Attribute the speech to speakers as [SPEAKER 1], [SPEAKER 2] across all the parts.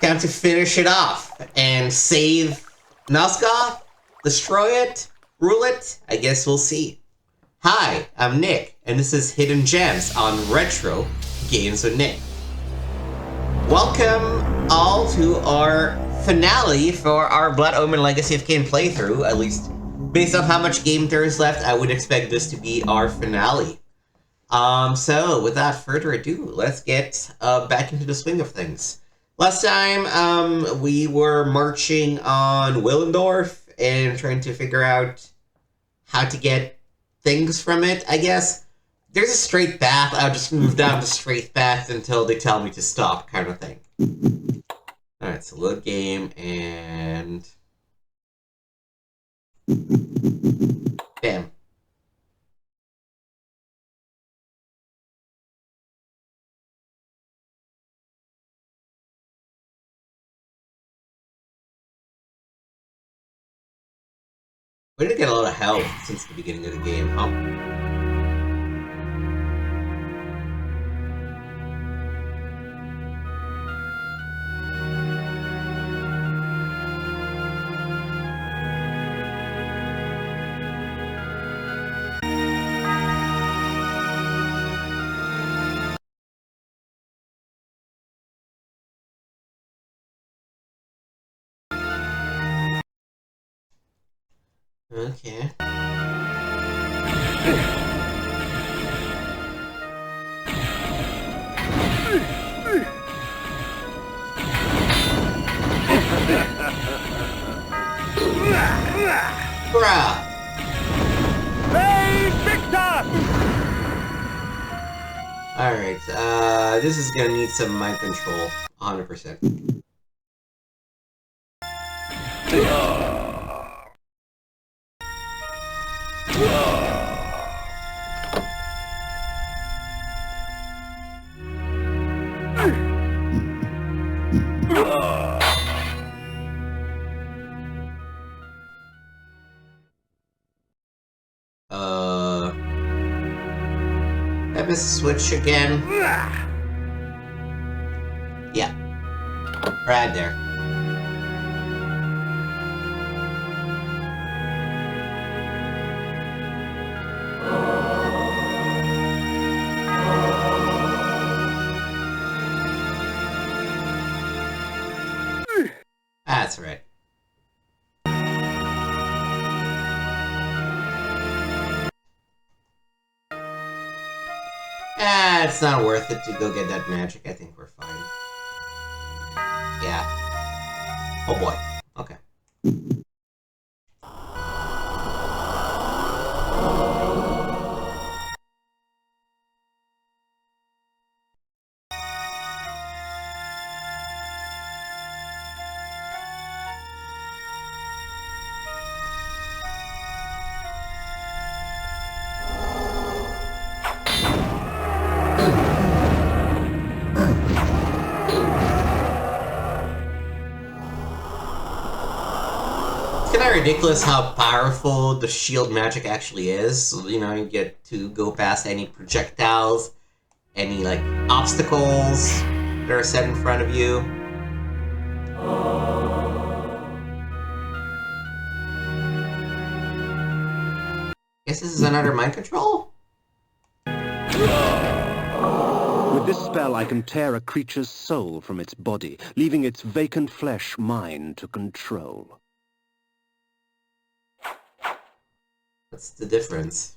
[SPEAKER 1] Time to finish it off and save Nosgoth, destroy it, rule it. I guess we'll see. Hi, I'm Nick, and this is Hidden Gems on Retro Games with Nick. Welcome all to our finale for our Blood Omen Legacy of Kain playthrough. At least, based on how much game there is left, I would expect this to be our finale. So without further ado, let's get back into the swing of things. Last time, we were marching on Willendorf and trying to figure out how to get things from it, I guess. There's a straight path, I'll just move down the straight path until they tell me to stop, kind of thing. Alright, so load game, and... Damn. We did get a lot of health since the beginning of the game, huh? Okay. Bruh!
[SPEAKER 2] Hey, Victor!
[SPEAKER 1] Alright, this is gonna need some mind control. 100%. I missed a switch again. Yeah. Right there. That's right. It's not worth it to go get that magic. I think we're fine. Yeah. Oh boy. Okay. Ridiculous how powerful the shield magic actually is. So, you know, you get to go past any projectiles, any like obstacles that are set in front of you. Guess this is another mind control?
[SPEAKER 2] With this spell, I can tear a creature's soul from its body, leaving its vacant flesh mine to control.
[SPEAKER 1] What's the difference?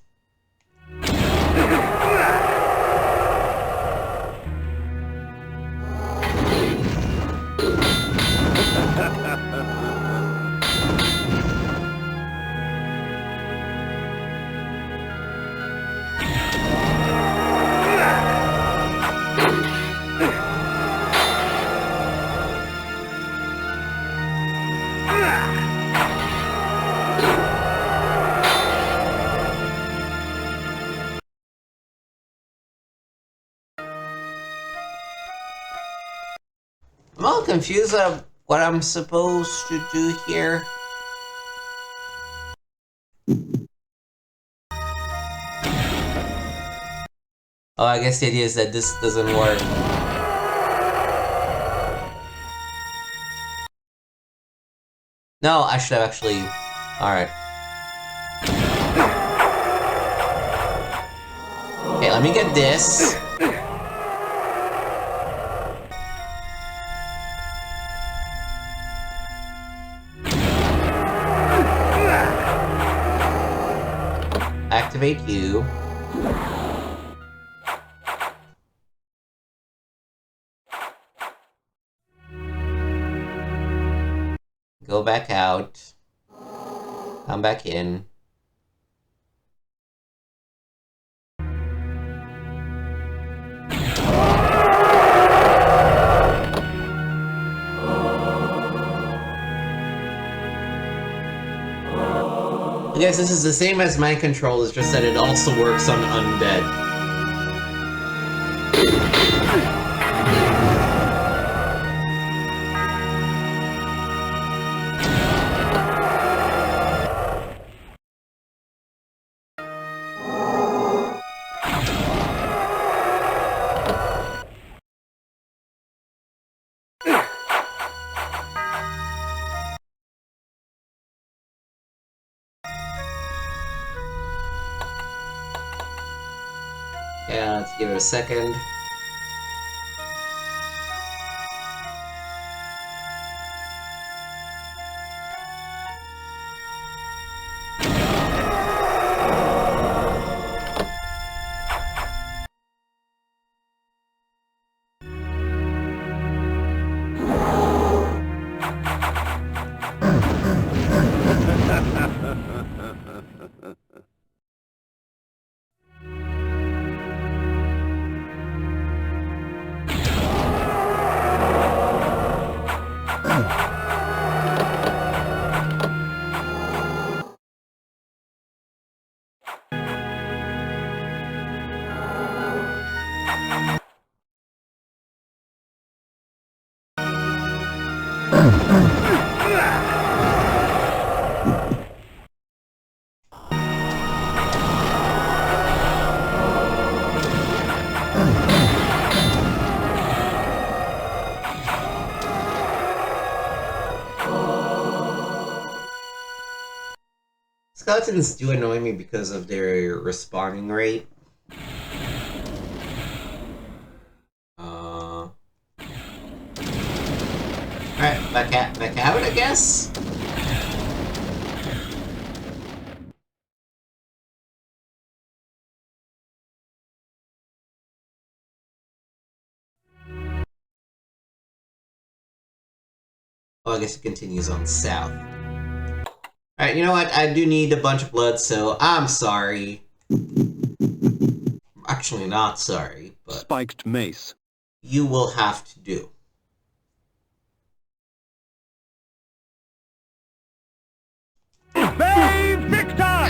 [SPEAKER 1] I'm all confused of what I'm supposed to do here. Oh, I guess the idea is that this doesn't work. No, I should have actually... Alright. Okay, let me get this. Activate you. Go back out. Come back in. I guess this is the same as mind control, it's just that it also works on undead. Yeah, let's give it a second. Skeletons do annoy me because of their respawning rate. Alright, back out, I guess? Oh, I guess it continues on south. Alright, you know what? I do need a bunch of blood, so I'm sorry. I'm actually not sorry, but...
[SPEAKER 2] Spiked mace.
[SPEAKER 1] You will have to do.
[SPEAKER 2] Bay Victor!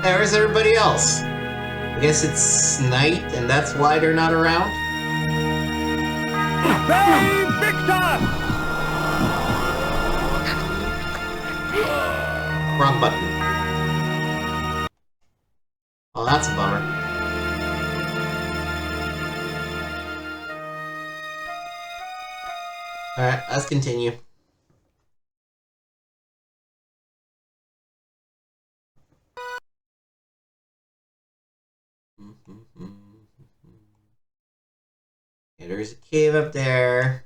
[SPEAKER 1] Where's everybody else? I guess it's night, and that's why they're not around?
[SPEAKER 2] Bay Victor!
[SPEAKER 1] Wrong button. Oh, that's a bummer. Alright, let's continue. Okay, there's a cave up there.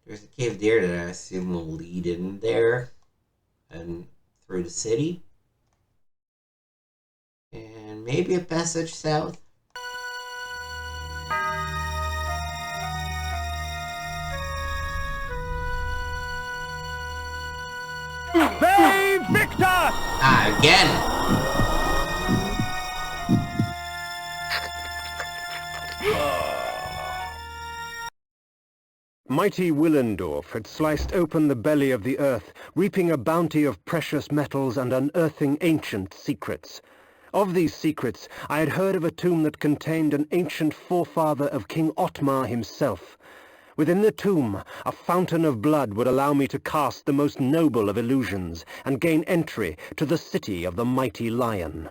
[SPEAKER 1] There's a cave there that I assume will lead in there and through the city. And maybe a passage south.
[SPEAKER 2] Bay Victor!
[SPEAKER 1] Ah, again!
[SPEAKER 2] Mighty Willendorf had sliced open the belly of the earth, reaping a bounty of precious metals and unearthing ancient secrets. Of these secrets, I had heard of a tomb that contained an ancient forefather of King Otmar himself. Within the tomb, a fountain of blood would allow me to cast the most noble of illusions and gain entry to the city of the mighty lion.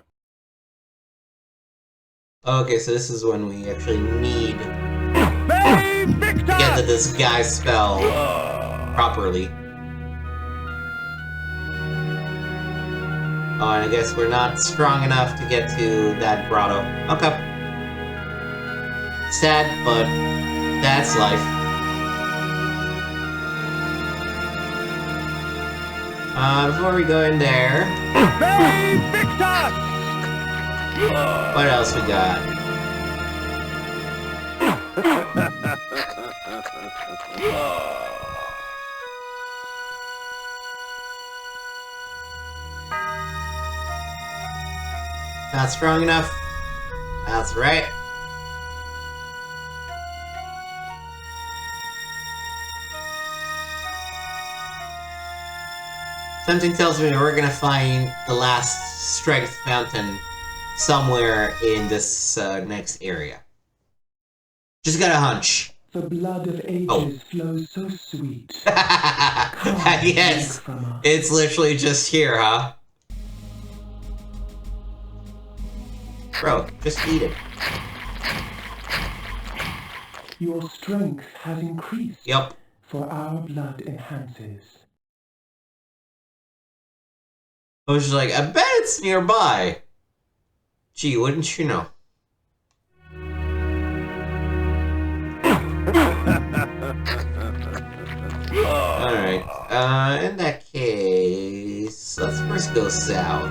[SPEAKER 1] Okay, so this is when we actually need to get the disguise spell properly. Oh, and I guess we're not strong enough to get to that grotto. Okay. Sad, but that's life. Before we go in there... What else we got? Not strong enough. That's right. Something tells me we're gonna find the last strength fountain somewhere in this next area. Just got a hunch.
[SPEAKER 3] The blood of ages flows so sweet.
[SPEAKER 1] Yes, it's literally just here, huh? Bro, just eat it.
[SPEAKER 3] Your strength has increased.
[SPEAKER 1] Yep.
[SPEAKER 3] For our blood enhances.
[SPEAKER 1] I was just like, I bet it's nearby. Gee, wouldn't you know? Alright, in that case, let's first go south.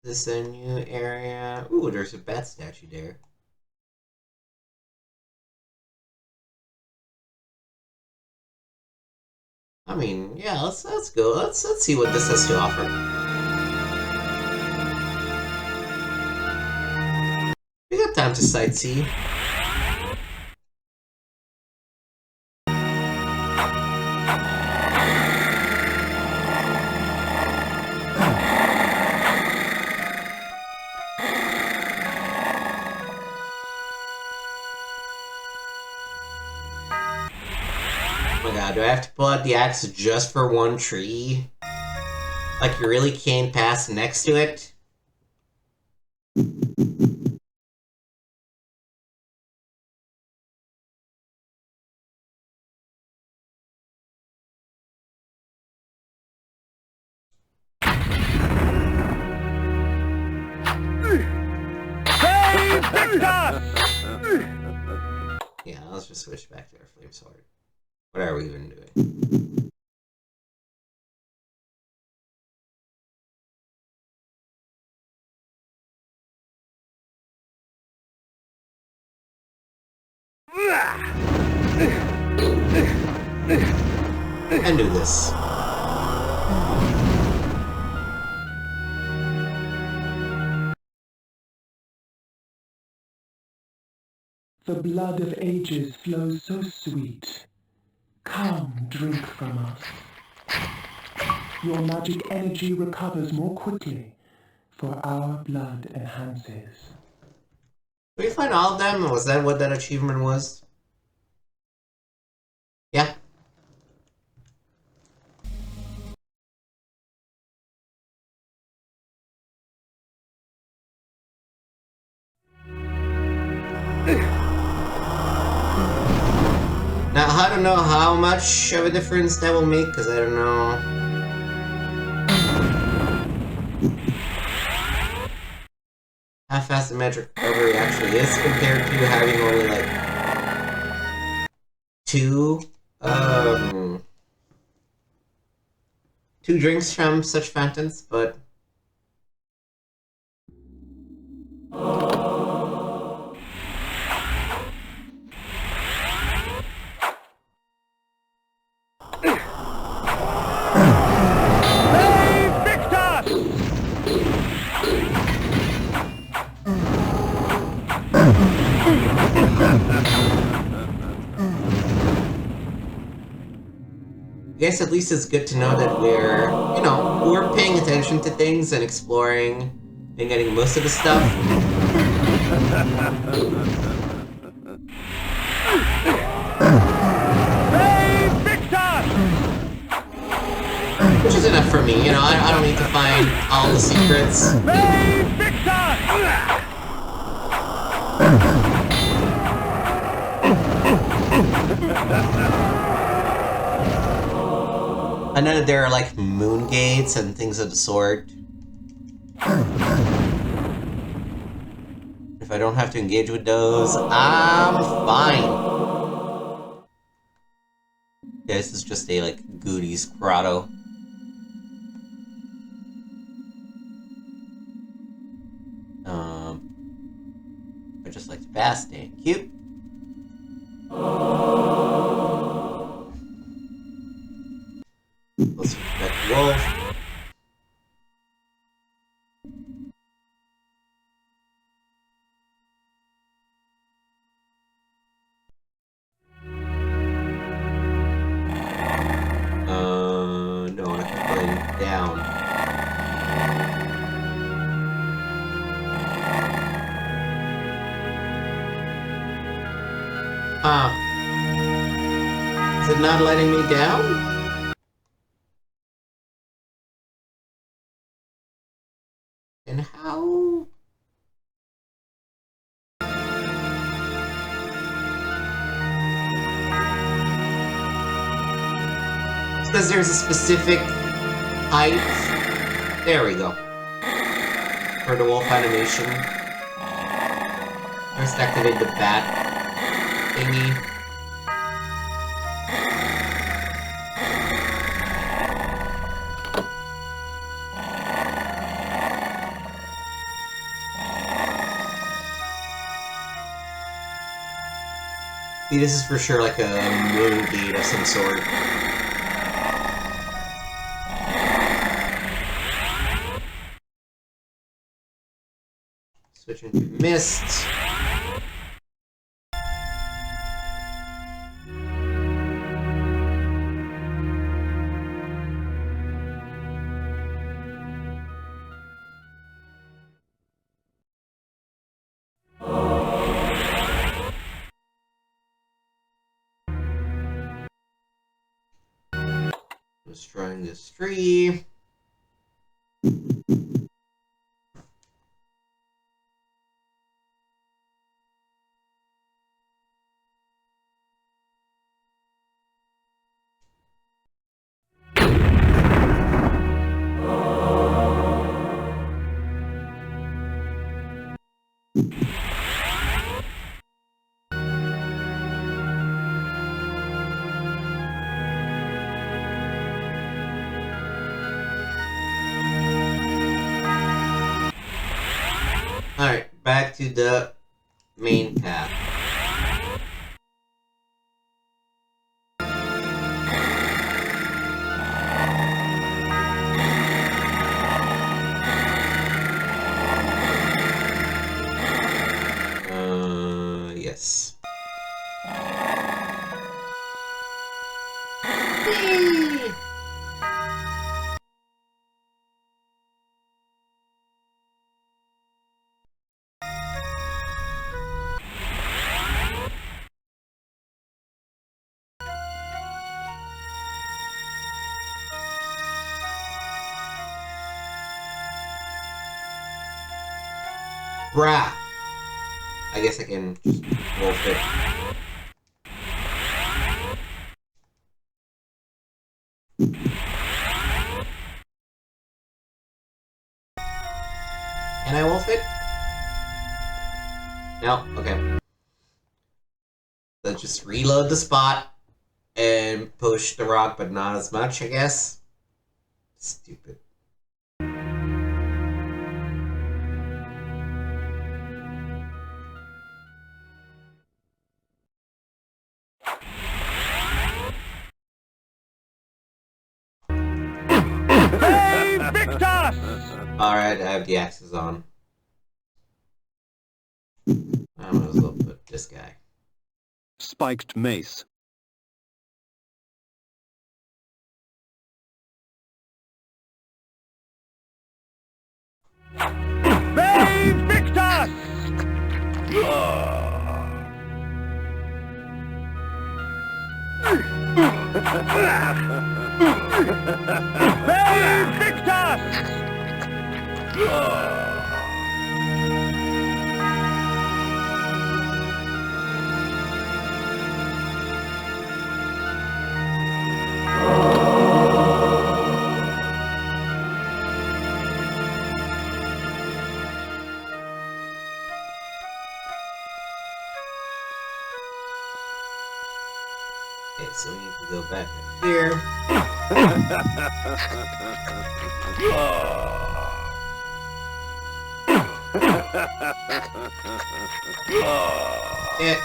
[SPEAKER 1] This is a new area. Ooh, there's a bat statue there. I mean, yeah, let's go. Let's see what this has to offer. We got time to sightsee. Oh my god, do I have to pull out the axe just for one tree? Like you really can't pass next to it? Yeah, let's just switch back to our flame sword. What are we even doing? And do this.
[SPEAKER 3] The blood of ages flows so sweet. Come, drink from us. Your magic energy recovers more quickly, for our blood enhances.
[SPEAKER 1] Did we find all of them? Was that what that achievement was? Yeah. Now, I don't know how much of a difference that will make, because I don't know. How fast the magic recovery actually is compared to having only, like, two drinks from such fountains, but... I guess at least it's good to know that we're, you know, we're paying attention to things and exploring and getting most of the stuff. for me, you know, I don't need to find all the secrets. I know that there are like moon gates and things of the sort. If I don't have to engage with those, I'm fine. Yeah, this is just a like goodies grotto. I just like to pass, thank you. Let's respect Wolf. No, I can play down. Is it not letting me down? And how? It's because there's a specific height. There we go. For the wolf animation. First activate the bat thingy. See, this is for sure like a moon gate of some sort. Switching to mist. Destroying this tree. Alright, back to the main path. Yes. Whee! Brah! I guess I can just wolf it. Can I wolf it? No? Okay. Let's just reload the spot and push the rock, but not as much, I guess. Stupid. Alright, I have the axes on. I might as well put this guy.
[SPEAKER 2] Spiked mace.
[SPEAKER 4] They Victus! They
[SPEAKER 1] Okay, so we need to go back up here. Yeah.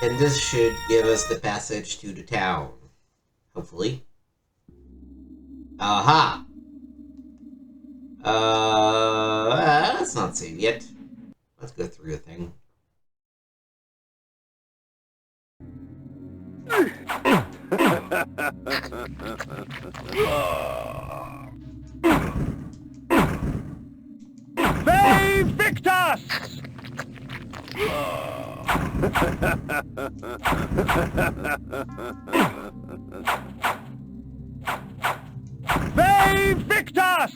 [SPEAKER 1] And this should give us the passage to the town. Hopefully. Aha! Let's not save yet. Let's go through the thing.
[SPEAKER 4] They Victus! They Victus!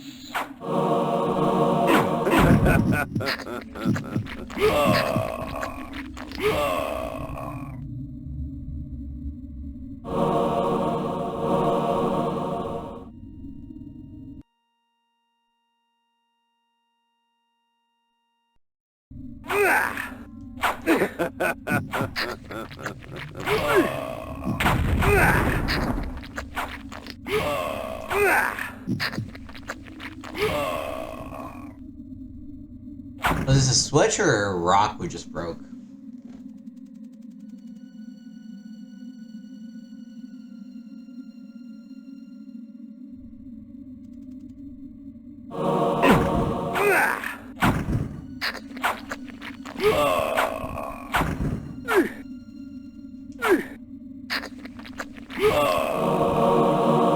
[SPEAKER 1] Was this a switch or a rock we just broke?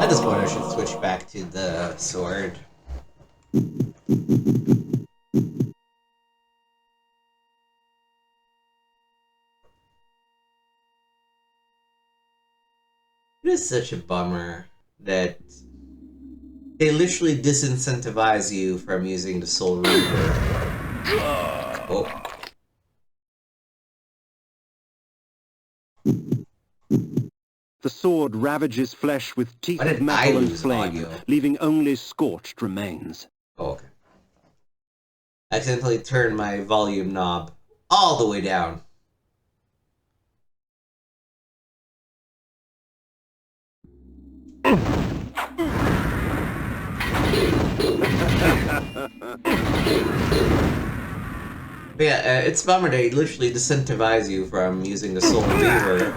[SPEAKER 1] At this point I should switch back to the sword. It is such a bummer that they literally disincentivize you from using the Soul Reaver. Oh.
[SPEAKER 2] The sword ravages flesh with teeth
[SPEAKER 1] Why
[SPEAKER 2] of
[SPEAKER 1] did I
[SPEAKER 2] metal and
[SPEAKER 1] lose
[SPEAKER 2] flame,
[SPEAKER 1] audio?
[SPEAKER 2] leaving only scorched remains.
[SPEAKER 1] Oh, okay. I accidentally turned my volume knob all the way down. But yeah, it's a bummer they literally disincentivize you from using the Soul Reaver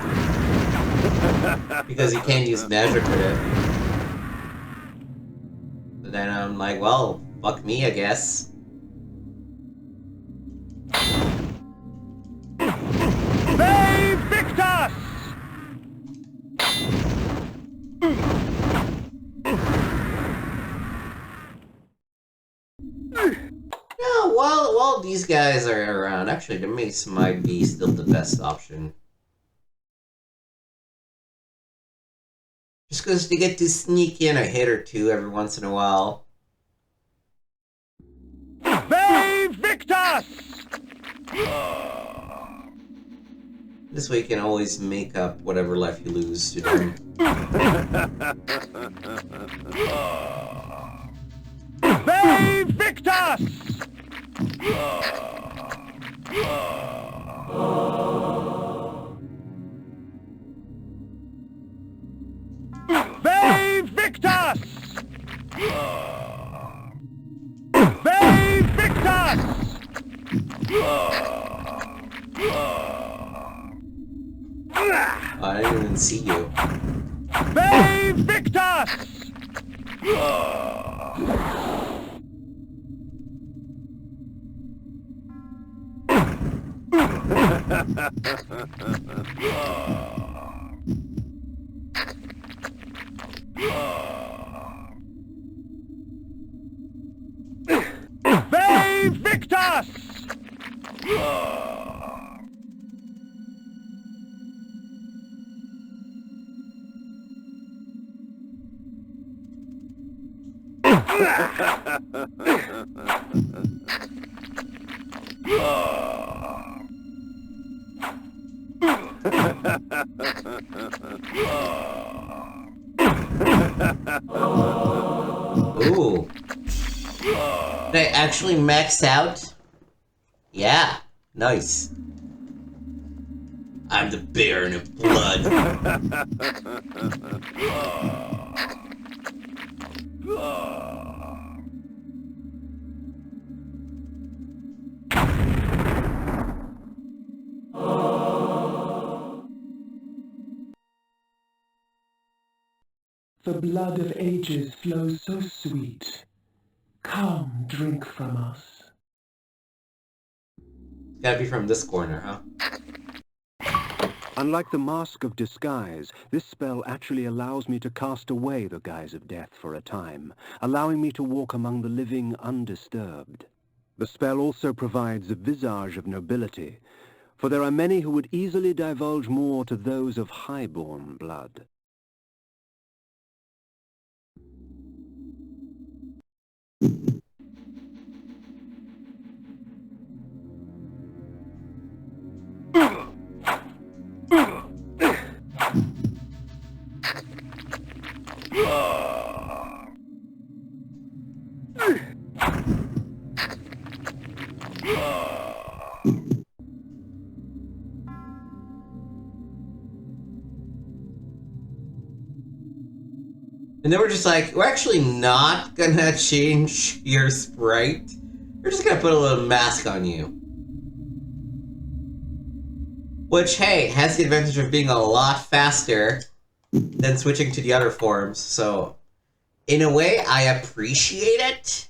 [SPEAKER 1] because you can't use magic with it. But then I'm like, well, fuck me, I guess.
[SPEAKER 4] They Victus!
[SPEAKER 1] Yeah, while these guys are around, actually the mace might be still the best option. Just because they get to sneak in a hit or two every once in a while.
[SPEAKER 4] They Victus!
[SPEAKER 1] This way you can always make up whatever life you lose to them.
[SPEAKER 4] They Victus! They Victus! They Victus!
[SPEAKER 1] I didn't even see you.
[SPEAKER 4] They Victus! They Victus!
[SPEAKER 1] Ooh. Did I actually max out? Yeah. Nice. I'm the Baron of Blood.
[SPEAKER 3] The blood of ages flows so sweet. Come, drink from us.
[SPEAKER 1] Gotta be from this corner, huh?
[SPEAKER 2] Unlike the Mask of Disguise, this spell actually allows me to cast away the guise of death for a time, allowing me to walk among the living undisturbed. The spell also provides a visage of nobility, for there are many who would easily divulge more to those of high-born blood.
[SPEAKER 1] And then we're just like, we're actually not gonna change your sprite. We're just gonna put a little mask on you. Which, hey, has the advantage of being a lot faster than switching to the other forms, so in a way, I appreciate it.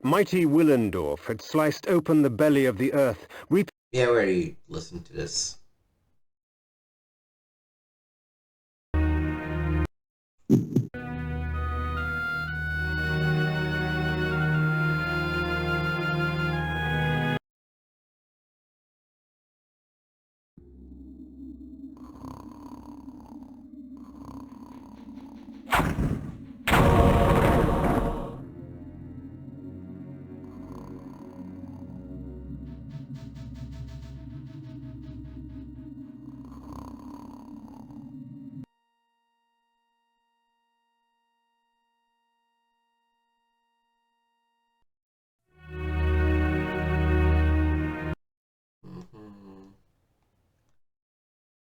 [SPEAKER 2] Mighty Willendorf had sliced open the belly of the earth,
[SPEAKER 1] Yeah, we already listened to this.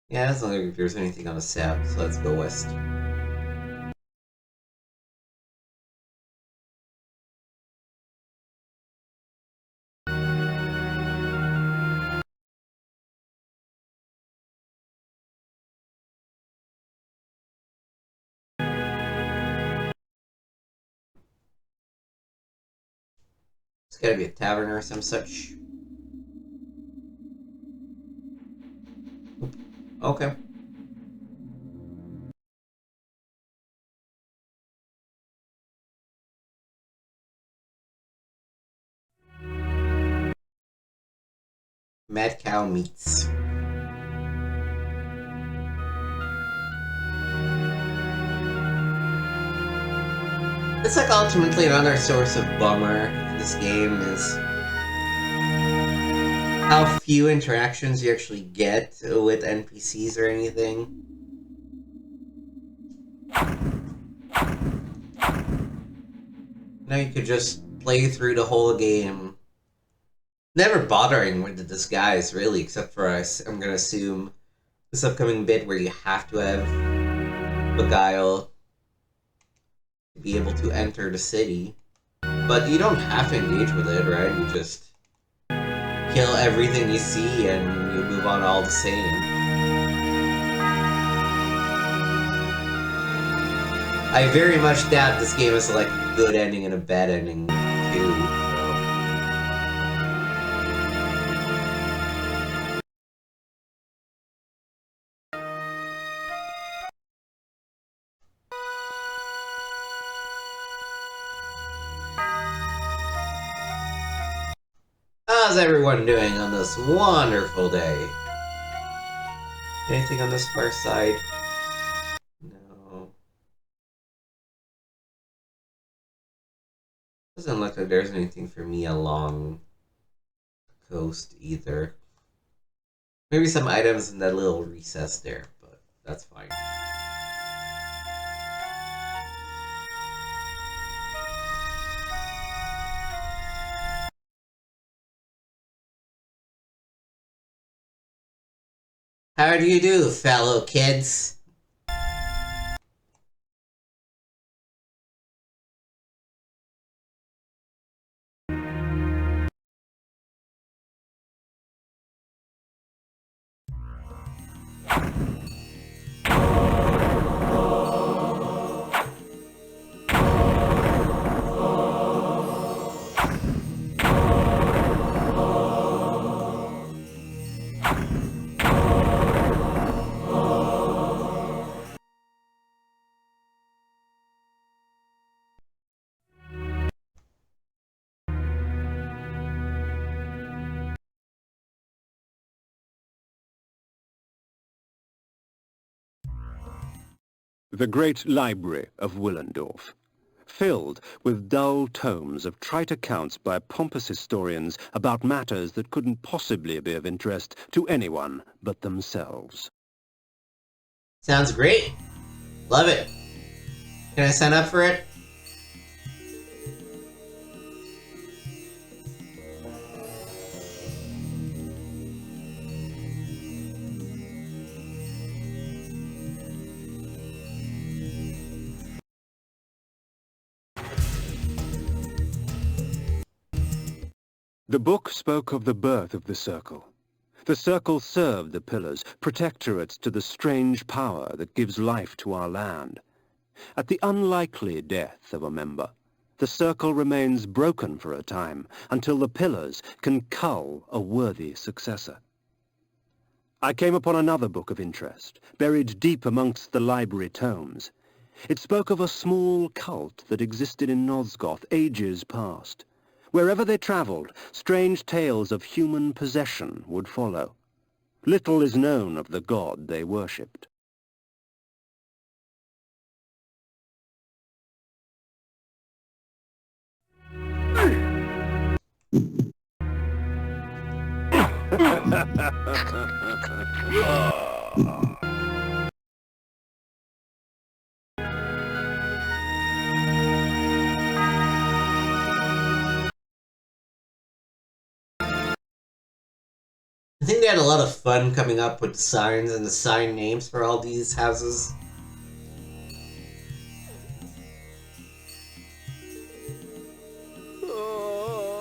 [SPEAKER 1] Yeah, it doesn't look like there's anything on the south, so let's go west. It's gotta be a tavern or some such. Okay. Mad cow meats. It's like ultimately another source of bummer in this game is how few interactions you actually get with NPCs or anything. Now you could just play through the whole game, never bothering with the disguise really, except for I'm gonna assume this upcoming bit where you have to have Beguile to be able to enter the city. But you don't have to engage with it, right? You just kill everything you see and you move on all the same. I very much doubt this game is like a good ending and a bad ending too. How's everyone doing on this wonderful day? Anything on this far side? No. Doesn't look like there's anything for me along the coast either. Maybe some items in that little recess there, but that's fine. How do you do, fellow kids?
[SPEAKER 2] The great library of Willendorf, filled with dull tomes of trite accounts by pompous historians about matters that couldn't possibly be of interest to anyone but themselves.
[SPEAKER 1] Sounds great. Love it. Can I sign up for it?
[SPEAKER 2] The book spoke of the birth of the Circle. The Circle served the Pillars, protectorates to the strange power that gives life to our land. At the unlikely death of a member, the Circle remains broken for a time until the Pillars can cull a worthy successor. I came upon another book of interest, buried deep amongst the library tomes. It spoke of a small cult that existed in Nosgoth ages past. Wherever they travelled, strange tales of human possession would follow. Little is known of the god they worshipped.
[SPEAKER 1] I think they had a lot of fun coming up with the signs and the sign names for all these houses.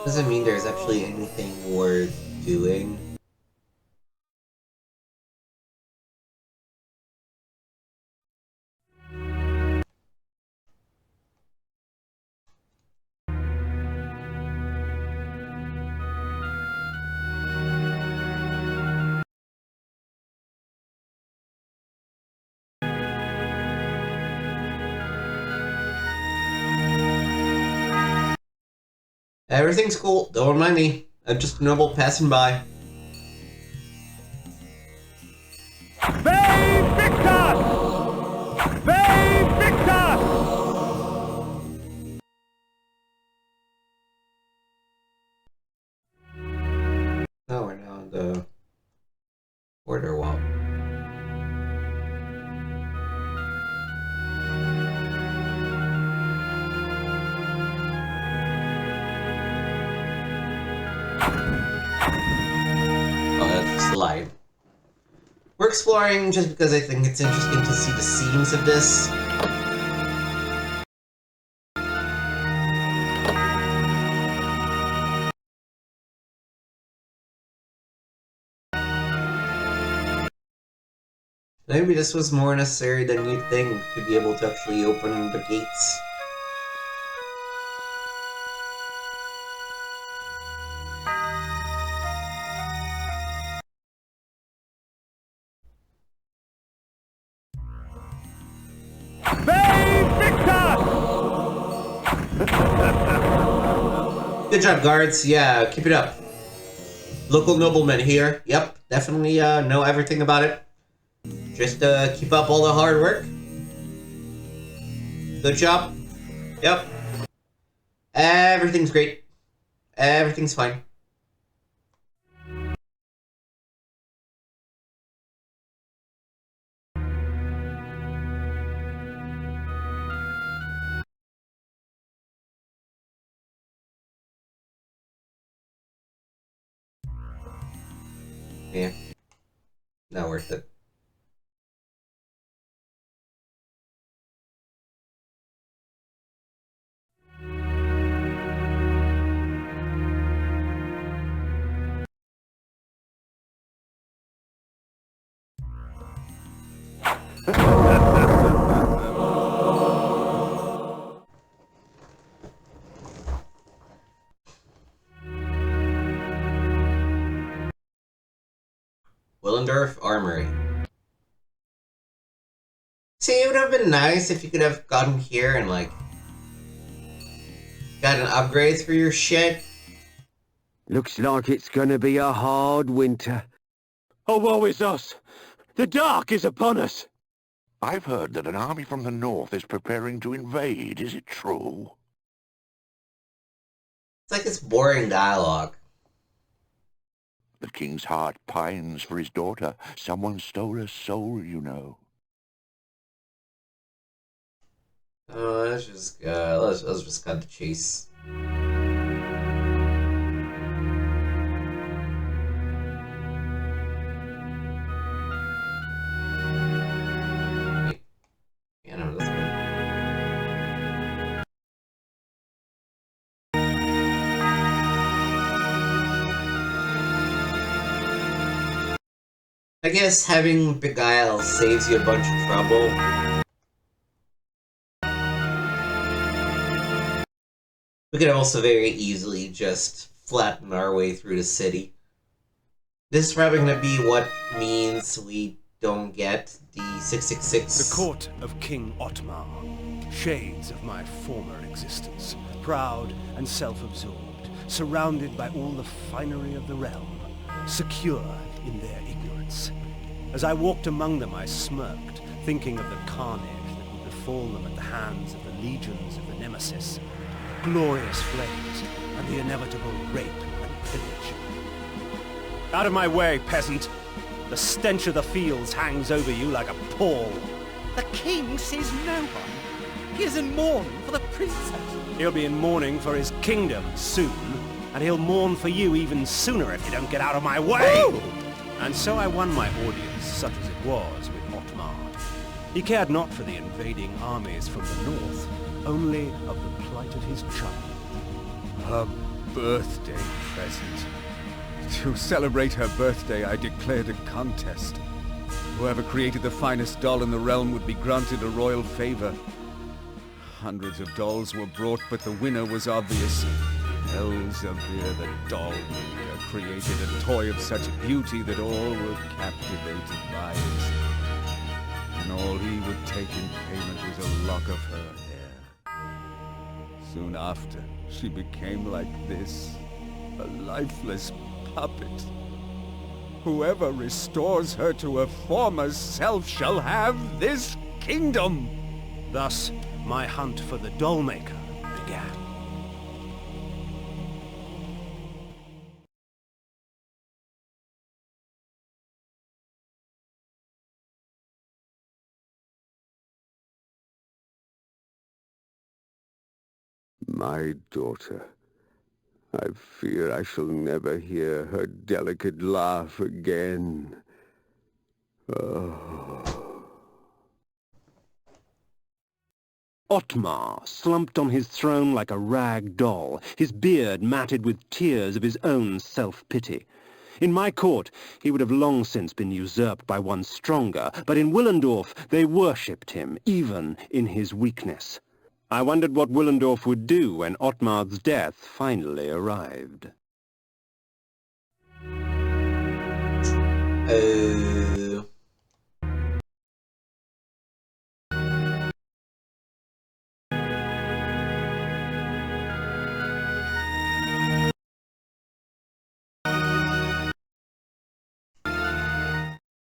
[SPEAKER 1] Doesn't mean there's actually anything worth doing. Everything's cool, don't mind me. I'm just a noble passing by.
[SPEAKER 4] Ve Victus! Ve Victus!
[SPEAKER 1] Oh, we're now on the border wall. Oh, that's the line. We're exploring just because I think it's interesting to see the seams of this. Maybe this was more necessary than you think to be able to actually open the gates. Good job, guards. Yeah, keep it up. Local noblemen here. Yep, definitely know everything about it. Just keep up all the hard work. Good job. Yep. Everything's great. Everything's fine. Yeah. Not worth it. Willendorf Armory. See, it would have been nice if you could have gotten here and, like, gotten upgrades for your shit.
[SPEAKER 2] Looks like it's gonna be a hard winter.
[SPEAKER 4] Oh, woe is us! The dark is upon us!
[SPEAKER 5] I've heard that an army from the north is preparing to invade. Is it true?
[SPEAKER 1] It's like it's boring dialogue.
[SPEAKER 5] The king's heart pines for his daughter. Someone stole her soul, you know.
[SPEAKER 1] Let's just cut the chase. Yeah, no, that's good. I guess having Beguile saves you a bunch of trouble. We could also very easily just flatten our way through the city. This is probably going to be what means we don't get the 666.
[SPEAKER 6] The court of King Otmar. Shades of my former existence. Proud and self-absorbed. Surrounded by all the finery of the realm. Secure in their ignorance. As I walked among them, I smirked, thinking of the carnage that would befall them at the hands of the legions of the Nemesis. Glorious flames, and the inevitable rape and pillage. Out of my way, peasant! The stench of the fields hangs over you like a pall.
[SPEAKER 7] The king sees no one. He is in mourning for the princess.
[SPEAKER 6] He'll be in mourning for his kingdom soon, and he'll mourn for you even sooner if you don't get out of my way!
[SPEAKER 7] Ooh.
[SPEAKER 6] And so I won my audience, such as it was, with Otmar. He cared not for the invading armies from the north, only of the plight of his child.
[SPEAKER 8] Her birthday present. To celebrate her birthday, I declared a contest. Whoever created the finest doll in the realm would be granted a royal favor. Hundreds of dolls were brought, but the winner was obvious. Elzevir, the doll maker, created a toy of such beauty that all were captivated by it. And all he would take in payment was a lock of her hair. Soon after, she became like this, a lifeless puppet. Whoever restores her to her former self shall have this kingdom.
[SPEAKER 6] Thus, my hunt for the Dollmaker began.
[SPEAKER 2] My daughter. I fear I shall never hear her delicate laugh again. Oh. Otmar slumped on his throne like a rag doll, his beard matted with tears of his own self-pity. In my court, he would have long since been usurped by one stronger, but in Willendorf they worshipped him, even in his weakness. I wondered what Willendorf would do when Ottmar's death finally arrived.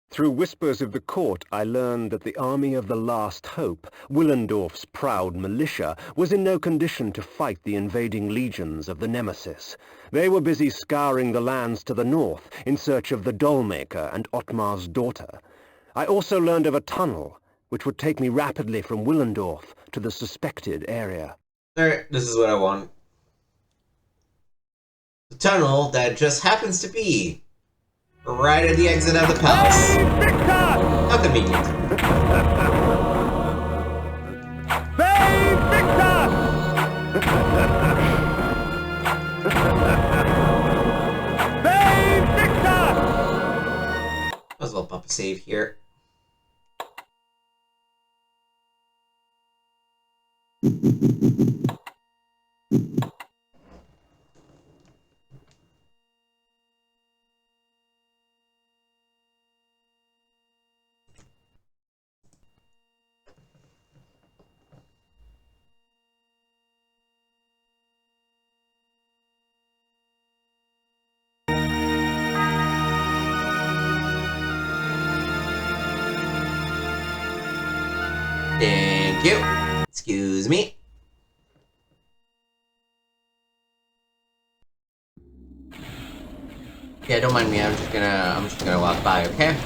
[SPEAKER 2] Through whispers of the court, I learned that the army of the Last Hope, Willendorf's proud militia, was in no condition to fight the invading legions of the Nemesis. They were busy scouring the lands to the north in search of the Toymaker and Ottmar's daughter. I also learned of a tunnel, which would take me rapidly from Willendorf to the suspected area.
[SPEAKER 1] Alright, this is what I want. The tunnel that just happens to be right at the exit of the palace. How convenient. Might as well pop a save here. Thank you. Excuse me. Yeah, don't mind me. I'm just gonna walk by, okay?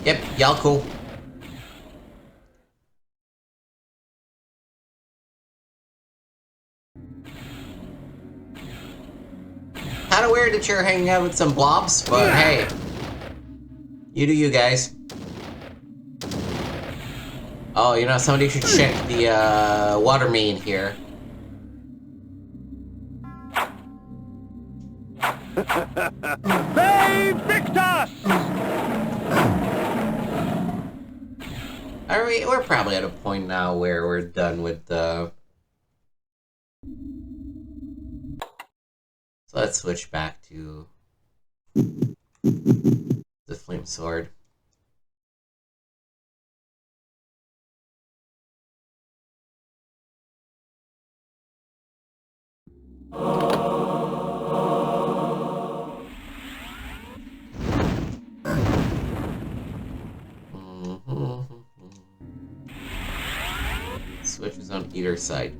[SPEAKER 1] Yep, y'all cool. Kinda weird that you're hanging out with some blobs, but hey. You do you guys. Oh, you know, somebody should check the water main here. We're probably at a point now where we're done with the... So let's switch back to the flame sword. Switches on either side.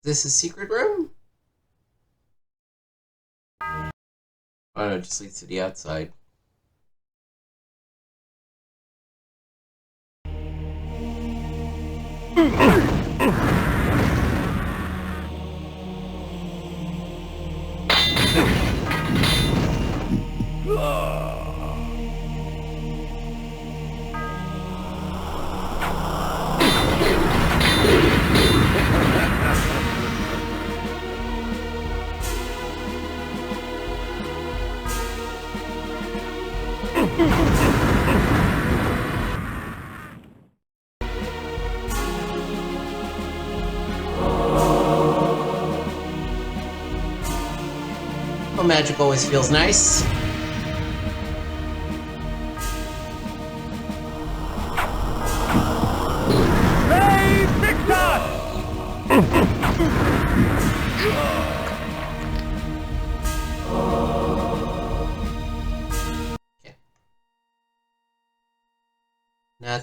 [SPEAKER 1] Is this a secret room? Oh no, it just leads to the outside. Well, magic always feels nice.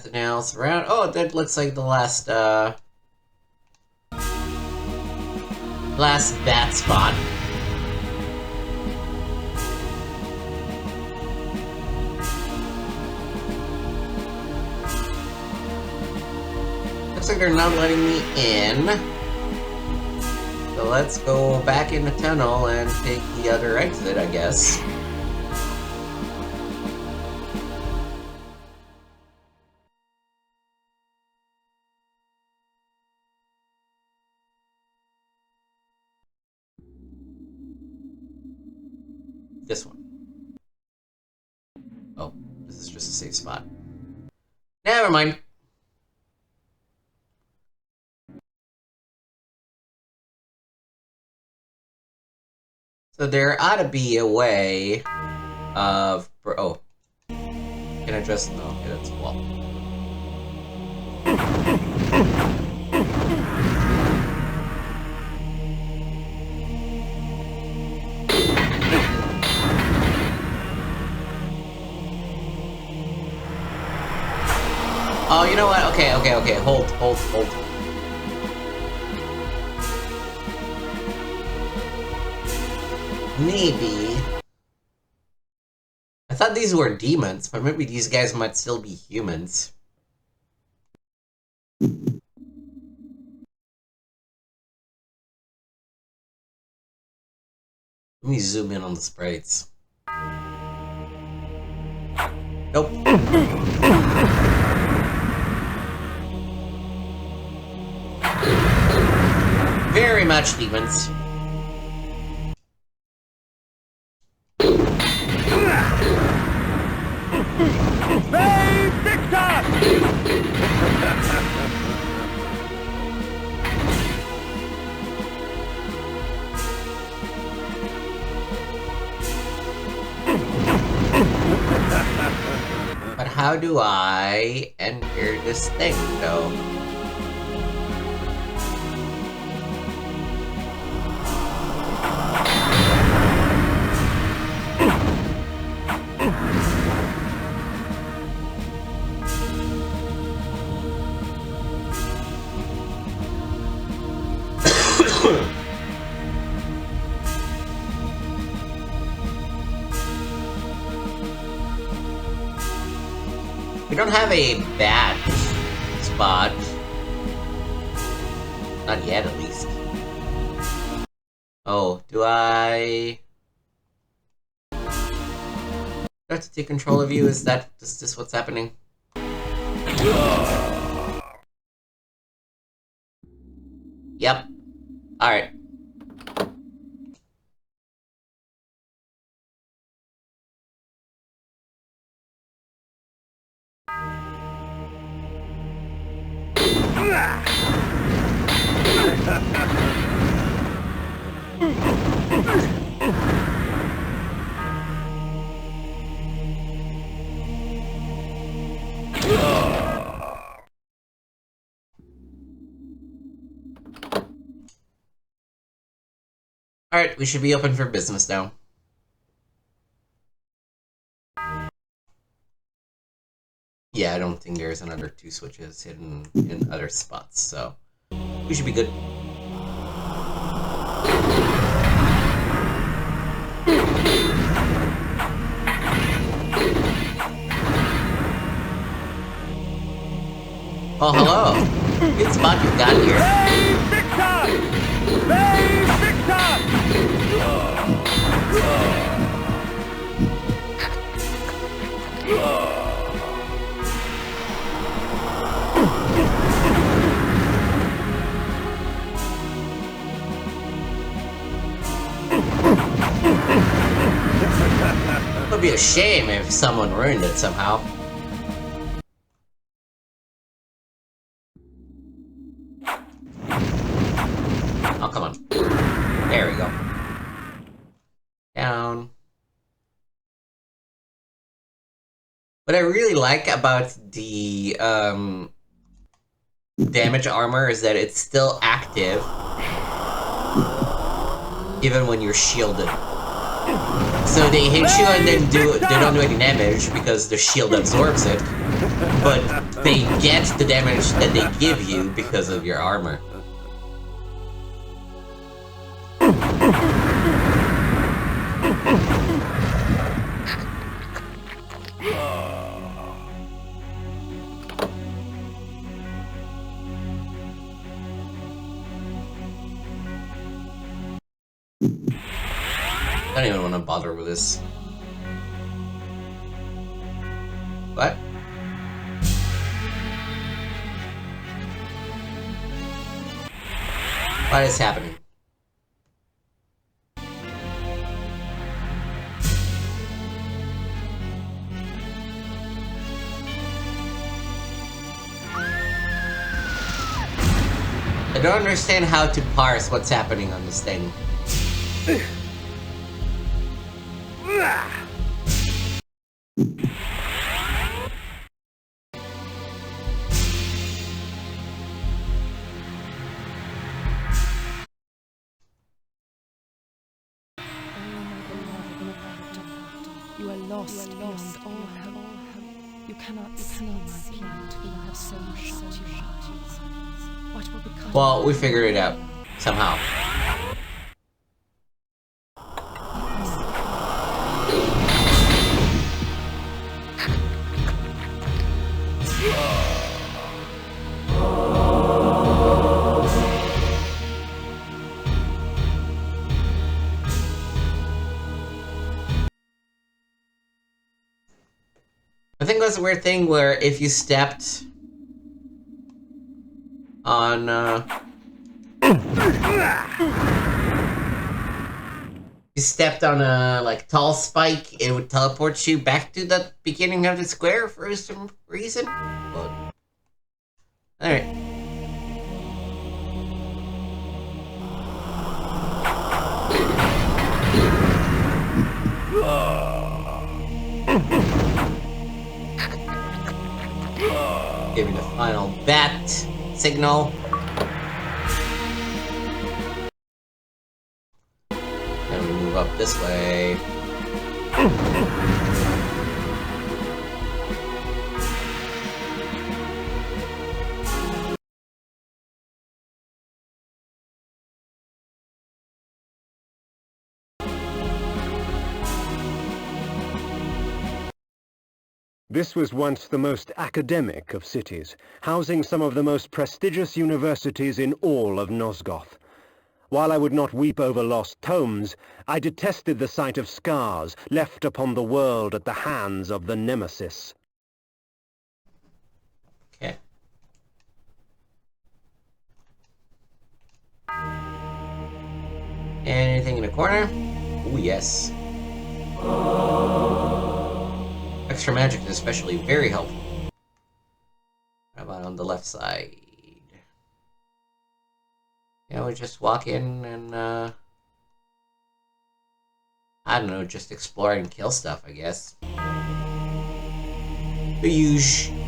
[SPEAKER 1] Nothing else around. Oh, that looks like the last bat spot. Looks like they're not letting me in. So let's go back in the tunnel and take the other exit, I guess. This one. Oh, this is just a safe spot. Never mind. So there ought to be a way of... Oh. Can I just... No, okay, that's a wall. Oh, you know what? Okay. Hold. Maybe. I thought these were demons, but maybe these guys might still be humans. Let me zoom in on the sprites. Nope. Very much demons.
[SPEAKER 4] Hey, Victor!
[SPEAKER 1] But how do I enter this thing, though? We don't have a bat spot. Not yet, at least. Oh, do I have to take control of you? Is this what's happening? Yep. Alright. Alright, we should be open for business now. Yeah, I don't think there's another 2 switches hidden in other spots, so we should be good. Oh, hello. Good spot you've got here.
[SPEAKER 4] Hey, Victor! Hey, Victor!
[SPEAKER 1] It would be a shame if someone ruined it somehow. Oh, come on. There we go. Down. What I really like about the damage armor is that it's still active even when you're shielded. So they hit you and then they don't do any damage because the shield absorbs it. but they get the damage that they give you because of your armor. I don't even want to bother with this. What? What is happening? I don't understand how to parse what's happening on this thing.
[SPEAKER 9] You are lost beyond all hope. You cannot see my plight, for you have so shut your eyes. What will become?
[SPEAKER 1] Well, we figured it out somehow. I think that's a weird thing where if you stepped on you stepped on a like tall spike, it would teleport you back to the beginning of the square for some reason. But alright. Give me the final bat signal. Then we move up this way.
[SPEAKER 2] This was once the most academic of cities, housing some of the most prestigious universities in all of Nosgoth. While I would not weep over lost tomes, I detested the sight of scars left upon the world at the hands of the Nemesis.
[SPEAKER 1] Okay. Anything in the corner? Oh yes. Extra magic is especially very helpful. How about on the left side? Yeah, we just walk in and, I don't know, just explore and kill stuff, I guess. The usual.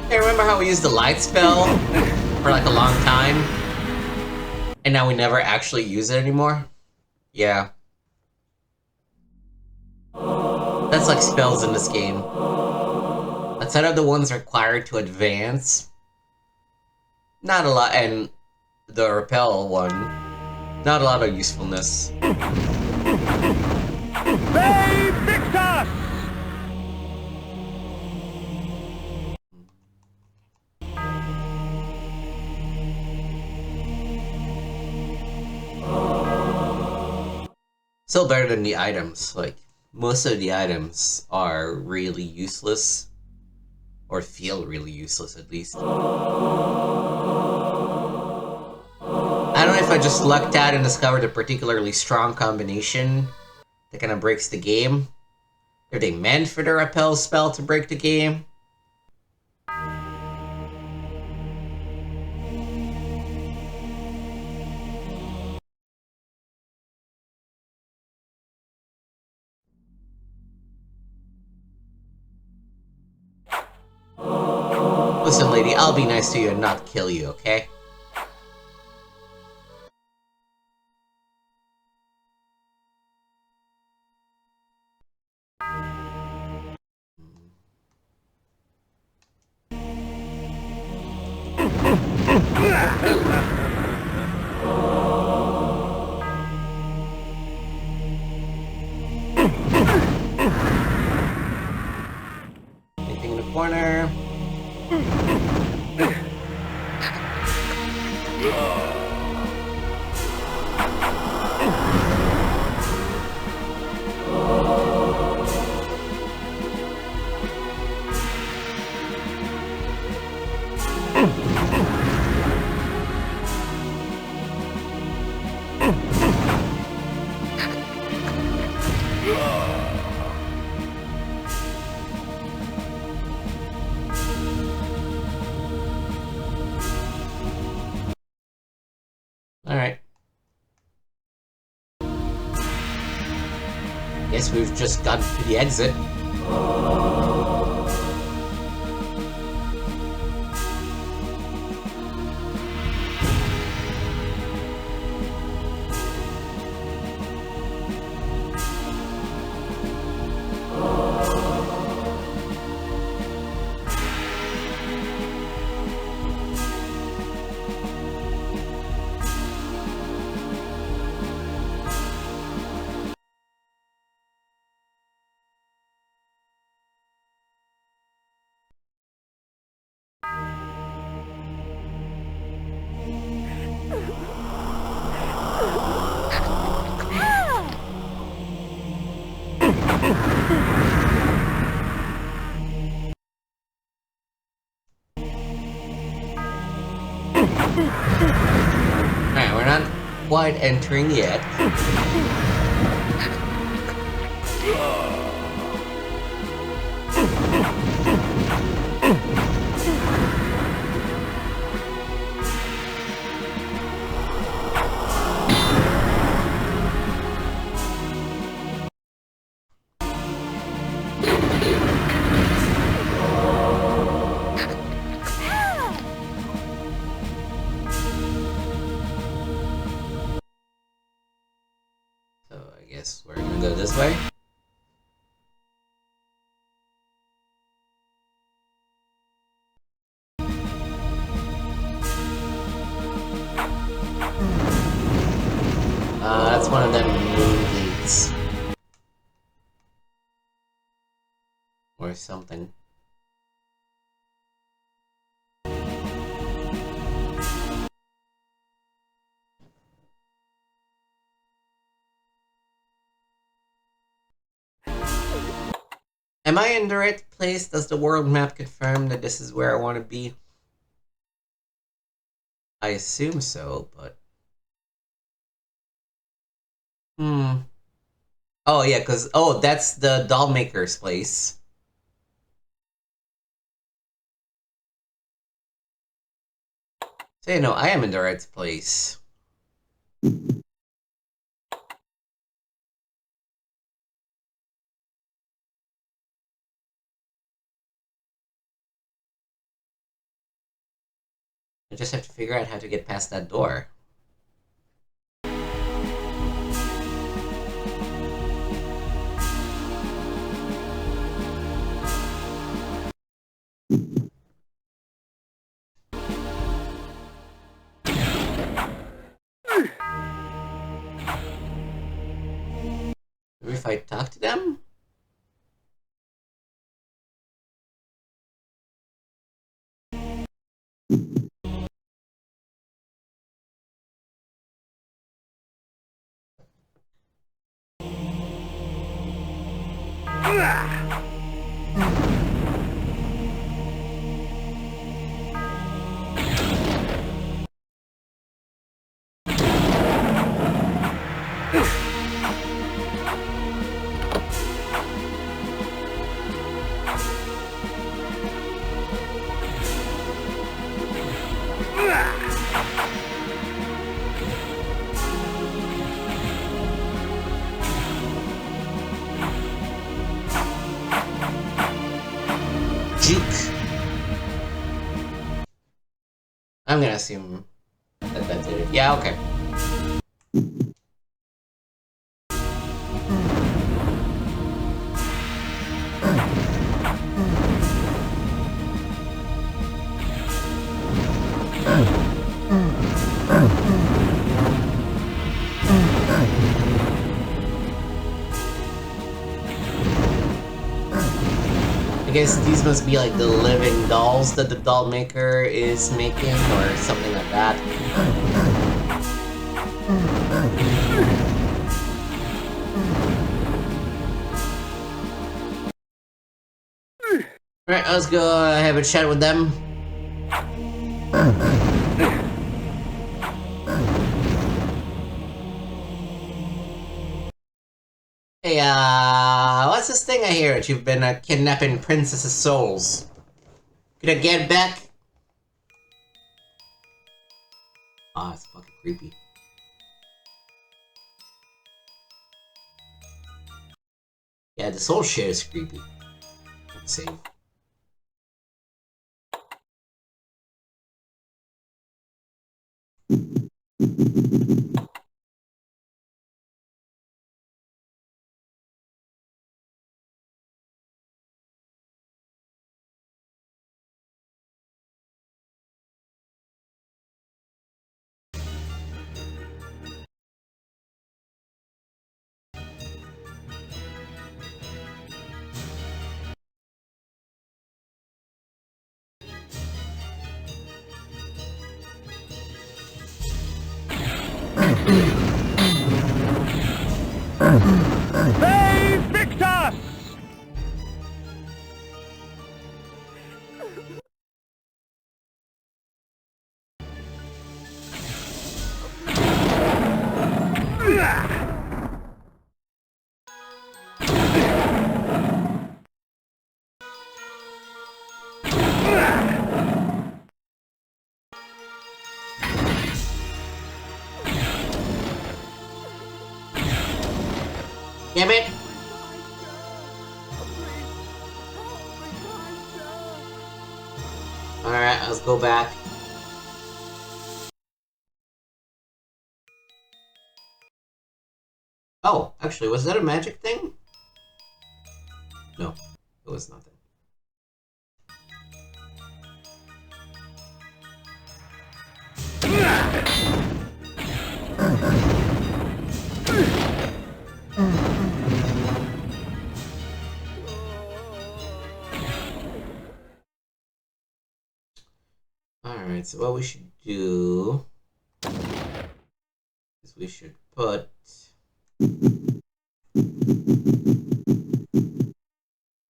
[SPEAKER 1] Hey, remember how we used the light spell for like a long time? And now we never actually use it anymore? Yeah. That's like spells in this game. Outside of the ones required to advance, not a lot, and the repel one, not a lot of usefulness.
[SPEAKER 4] Victor!
[SPEAKER 1] Still better than the items. Like, most of the items are really useless. Or feel really useless, at least. I don't know if I just lucked out and discovered a particularly strong combination that kind of breaks the game. Are they meant for the repel spell to break the game? Listen, lady, I'll be nice to you and not kill you, okay? Anything in the corner? Alright. Guess we've just gotten to the exit. Alright, we're not quite entering yet. We're gonna go this way. That's one of them moon gates. Or something. Am I in the right place? Does the world map confirm that this is where I want to be? I assume so, but... Oh, yeah, because... Oh, that's the doll maker's place. So, you know, I am in the right place. I just have to figure out how to get past that door. Maybe if I talk to them? I'm gonna assume that that did it. Yeah, okay. I guess these must be like the living dolls that the doll maker is making, or something like that. Alright, let's go have a chat with them. Hey, what's this thing I hear that you've been kidnapping princesses' souls? Could I get back? Ah, it's fucking creepy. Yeah, this whole shit is creepy. Save.
[SPEAKER 4] Hey, Victor!
[SPEAKER 1] Damn it! Alright, let's go back. Oh, actually, was that a magic thing? No, it was nothing. Alright, so what we should do is we should put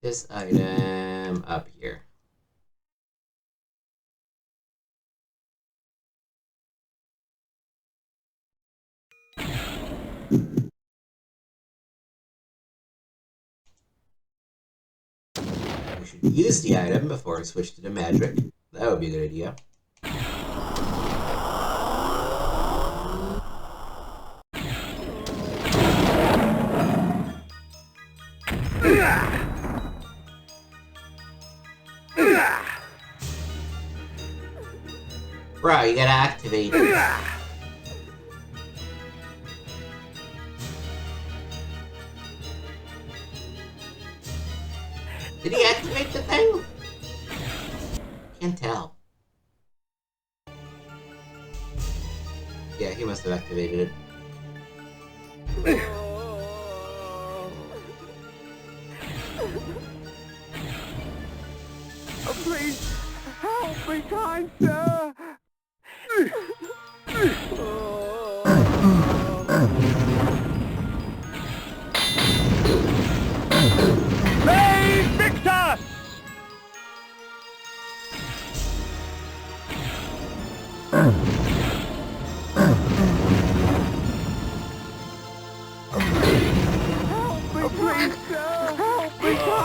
[SPEAKER 1] this item up here. We should use the item before we switch to the magic. That would be a good idea. Bro, you gotta activate. Did he activate the thing? Can't tell. Yeah, he must have activated it.
[SPEAKER 4] Oh, please, help me, kind sir!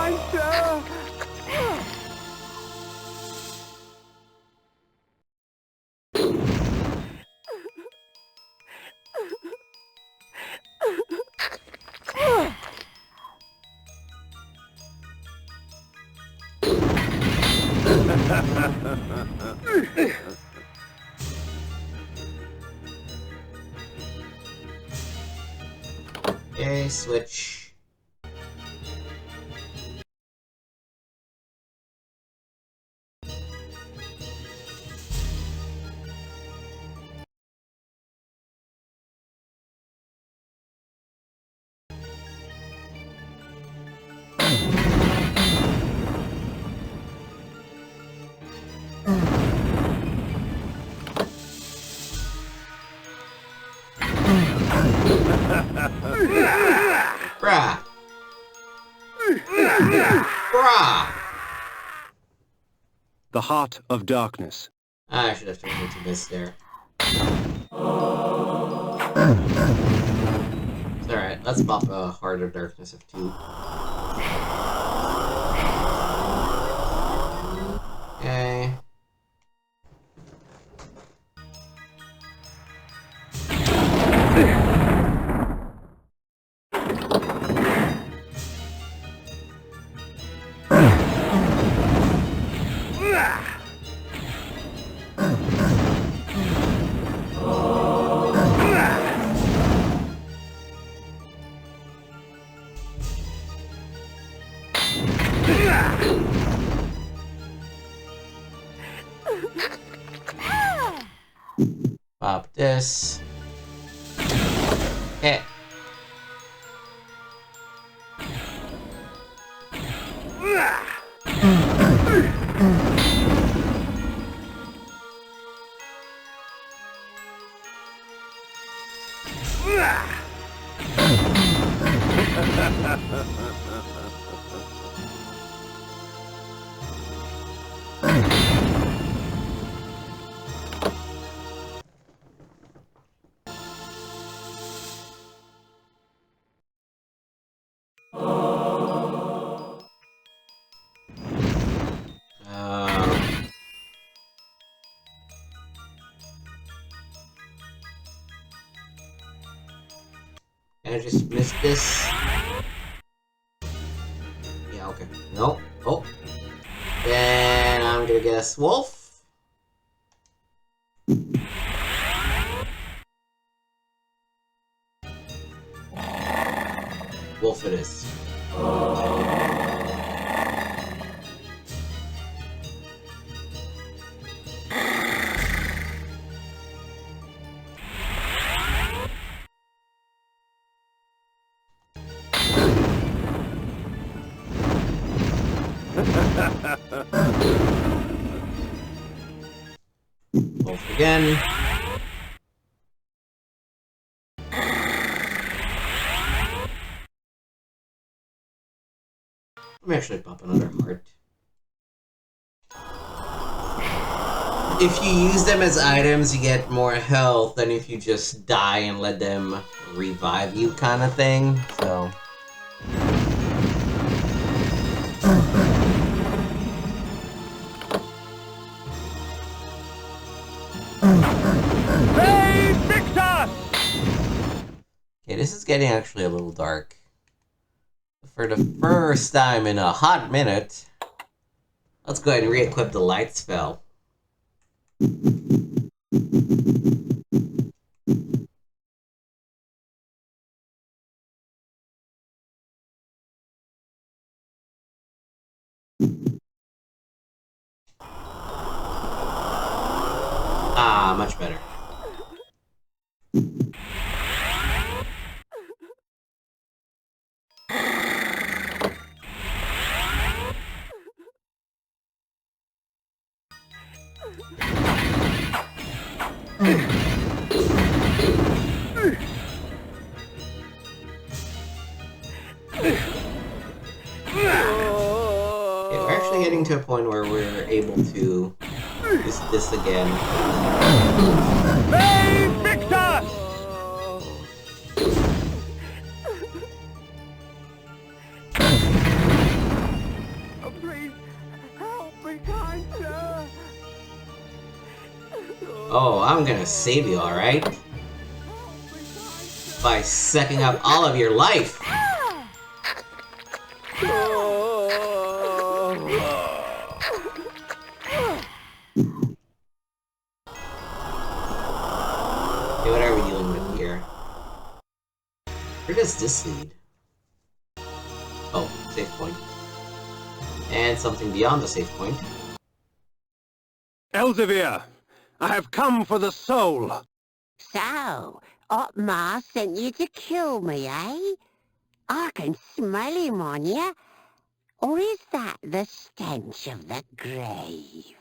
[SPEAKER 4] Meister!
[SPEAKER 1] Okay, switch. Brah. Brah.
[SPEAKER 2] The Heart of Darkness.
[SPEAKER 1] I should have turned into this there. It's alright, let's pop a Heart of Darkness of 2. Okay. Pop this. Okay. I just missed this. Yeah, okay. Nope. Oh. Then I'm gonna guess wolf. Wolf it is. Wolf again. Let me actually pop another heart. If you use them as items, you get more health than if you just die and let them revive you kind of thing, so...
[SPEAKER 4] Hey, Victor!
[SPEAKER 1] Okay, this is getting actually a little dark. For the first time in a hot minute, let's go ahead and re-equip the light spell. Ah, much better. Okay, we're actually getting to a point where we're able to use this again.
[SPEAKER 4] Hey, Victor!
[SPEAKER 1] Oh, I'm gonna save you, alright? By sucking up all of your life! Okay, what are we dealing with here? Where does this lead? Oh, save point. And something beyond the save point.
[SPEAKER 2] Elzevir, I have come for the soul.
[SPEAKER 10] So, Otmar sent you to kill me, eh? I can smell him on you. Or is that the stench of the grave?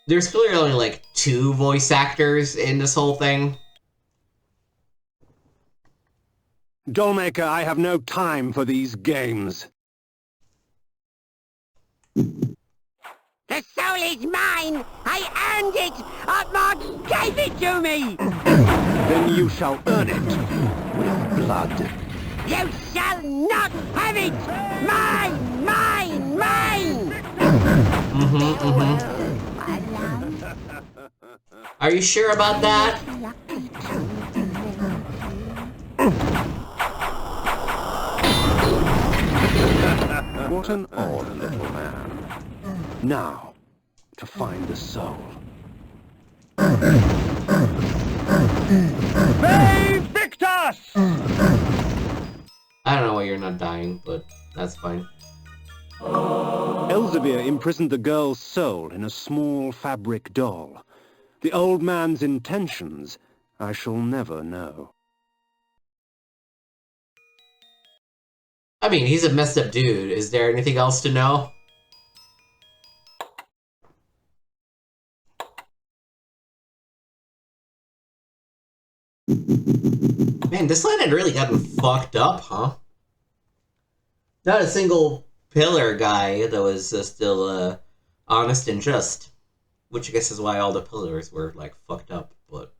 [SPEAKER 1] There's clearly only like 2 voice actors in this whole thing.
[SPEAKER 2] Toymaker, I have no time for these games.
[SPEAKER 10] The soul is mine! I earned it! Otmar gave it to me!
[SPEAKER 2] Then you shall earn it with blood.
[SPEAKER 10] You shall not have it! Mine! Mine! Mine! My love.
[SPEAKER 1] Are you sure about that?
[SPEAKER 10] Lucky
[SPEAKER 2] What an odd little man. Now, to find the soul.
[SPEAKER 4] Victus!
[SPEAKER 1] I don't know why you're not dying, but that's fine.
[SPEAKER 2] Elzevir imprisoned the girl's soul in a small fabric doll. The old man's intentions I shall never know.
[SPEAKER 1] I mean, he's a messed up dude. Is there anything else to know? Man, this land had really gotten fucked up, huh? Not a single pillar guy that was still honest and just. Which I guess is why all the pillars were, like, fucked up, but...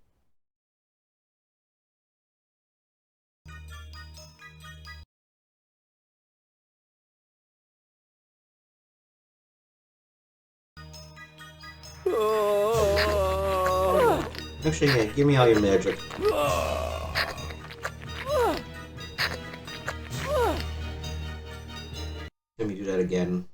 [SPEAKER 1] Actually, yeah, give me all your magic. Let me do that again.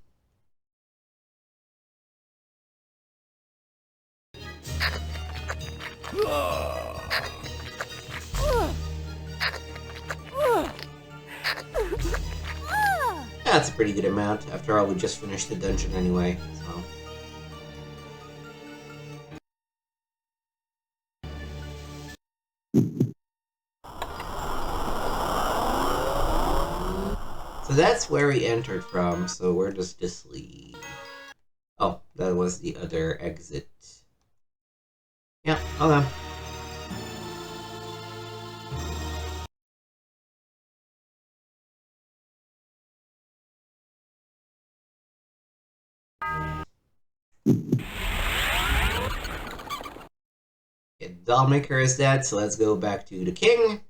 [SPEAKER 1] That's a pretty good amount. After all, we just finished the dungeon anyway, so... So that's where we entered from, so where does this lead? Oh, that was the other exit. Yeah, hold on. Okay, Dollmaker is dead, so let's go back to the king.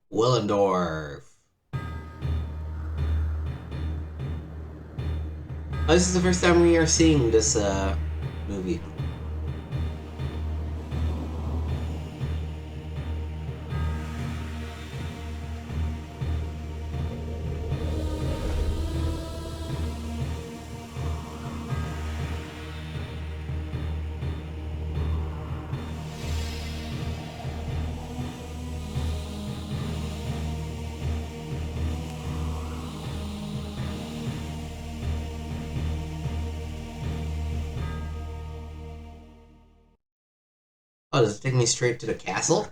[SPEAKER 1] Willendorf. Oh, this is the first time we are seeing this movie. Oh, does it take me straight to the castle?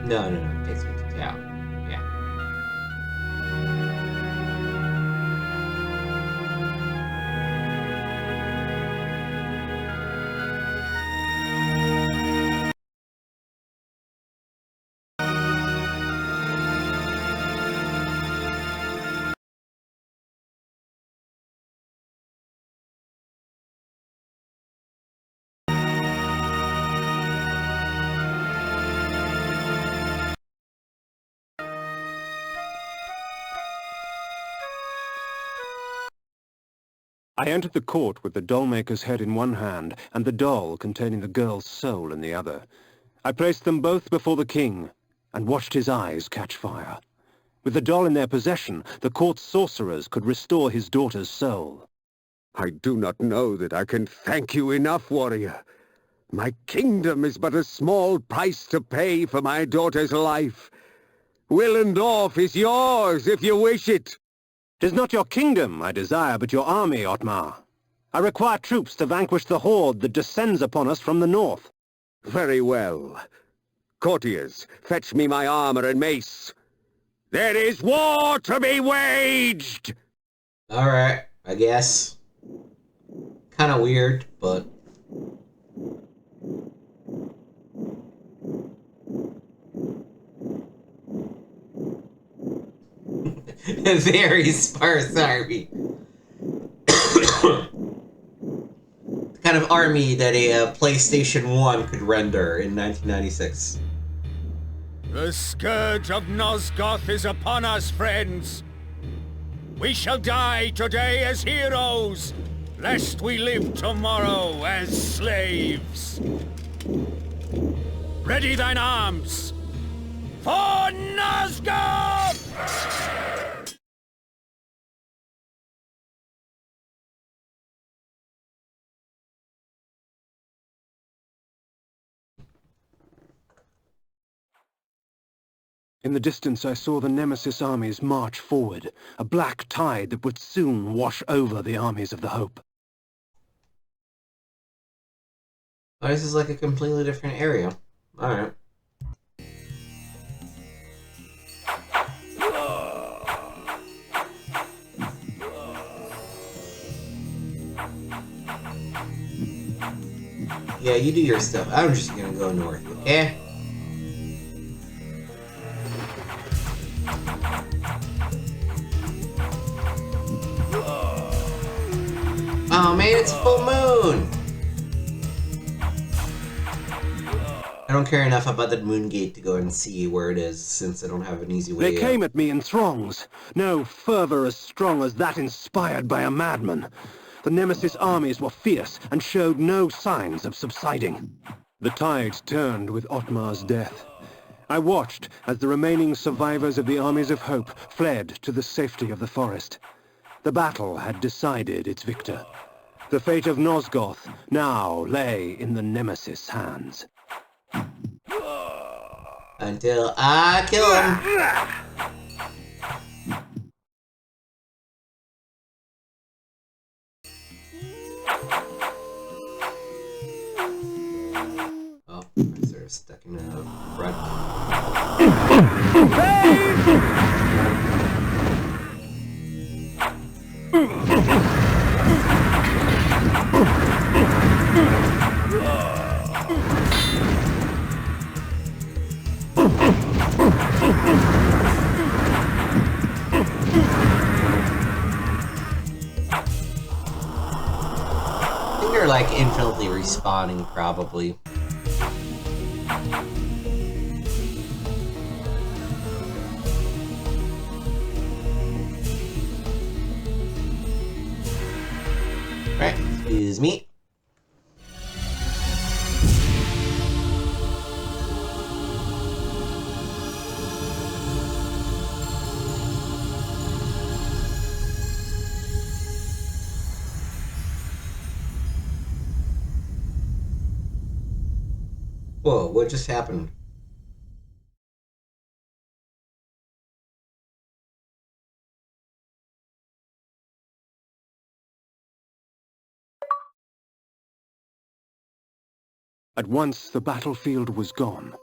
[SPEAKER 1] No, it takes me to town. Yeah.
[SPEAKER 2] I entered the court with the dollmaker's head in one hand and the doll containing the girl's soul in the other. I placed them both before the king and watched his eyes catch fire. With the doll in their possession, the court's sorcerers could restore his daughter's soul.
[SPEAKER 11] I do not know that I can thank you enough, warrior. My kingdom is but a small price to pay for my daughter's life. Willendorf is yours if you wish it.
[SPEAKER 2] 'Tis not your kingdom I desire, but your army, Otmar. I require troops to vanquish the horde that descends upon us from the north.
[SPEAKER 11] Very well. Courtiers, fetch me my armor and mace. There is war to be waged!
[SPEAKER 1] Alright, I guess. Kinda weird, but... A very sparse army. The kind of army that a PlayStation 1 could render in 1996.
[SPEAKER 8] The scourge of Nosgoth is upon us, friends. We shall die today as heroes, lest we live tomorrow as slaves. Ready thine arms for Nosgoth!
[SPEAKER 2] In the distance I saw the Nemesis armies march forward, a black tide that would soon wash over the armies of the Hope.
[SPEAKER 1] Oh, this is like a completely different area. Alright. Yeah, you do your stuff. I'm just gonna go north, okay? Oh man, it's full moon! I don't care enough about that moon gate to go and see where it is, since I don't have an easy way.
[SPEAKER 2] They came at me in throngs. No fervor as strong as that inspired by a madman. The Nemesis armies were fierce and showed no signs of subsiding. The tide turned with Otmar's death. I watched as the remaining survivors of the armies of Hope fled to the safety of the forest. The battle had decided its victor. The fate of Nosgoth now lay in the Nemesis' hands.
[SPEAKER 1] Until I kill him. Oh, they're stuck in a rut. I think they're like infinitely respawning, probably. Right, excuse me. Whoa, what just happened?
[SPEAKER 2] At once the battlefield was gone.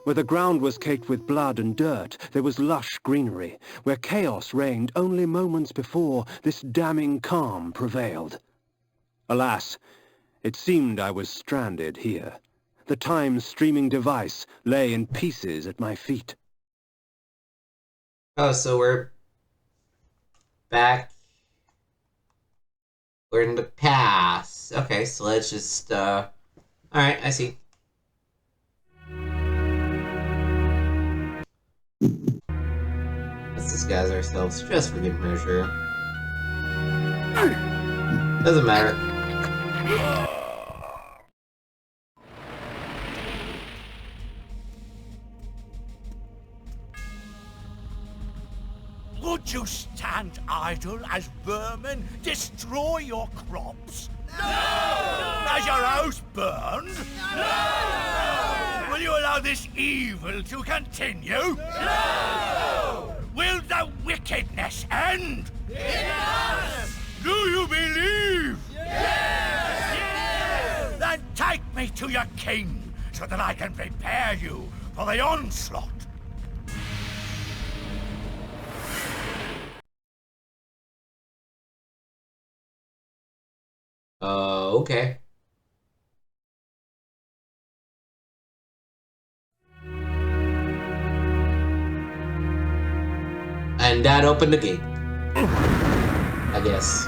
[SPEAKER 2] Where the ground was caked with blood and dirt, there was lush greenery. Where chaos reigned only moments before, this damning calm prevailed. Alas, it seemed I was stranded here. The time-streaming device lay in pieces at my feet.
[SPEAKER 1] Oh, so we're back. We're in the past. Okay, so let's just, alright, I see. Let's disguise ourselves just for good measure. Doesn't matter.
[SPEAKER 7] Would you stand idle as vermin destroy your crops? No! As your house burned? No! Will you allow this evil to continue? No! Will the wickedness end? Yes! Do you believe? Yes! Yes! Then take me to your king so that I can prepare you for the onslaught.
[SPEAKER 1] Okay. And that opened the gate. I guess.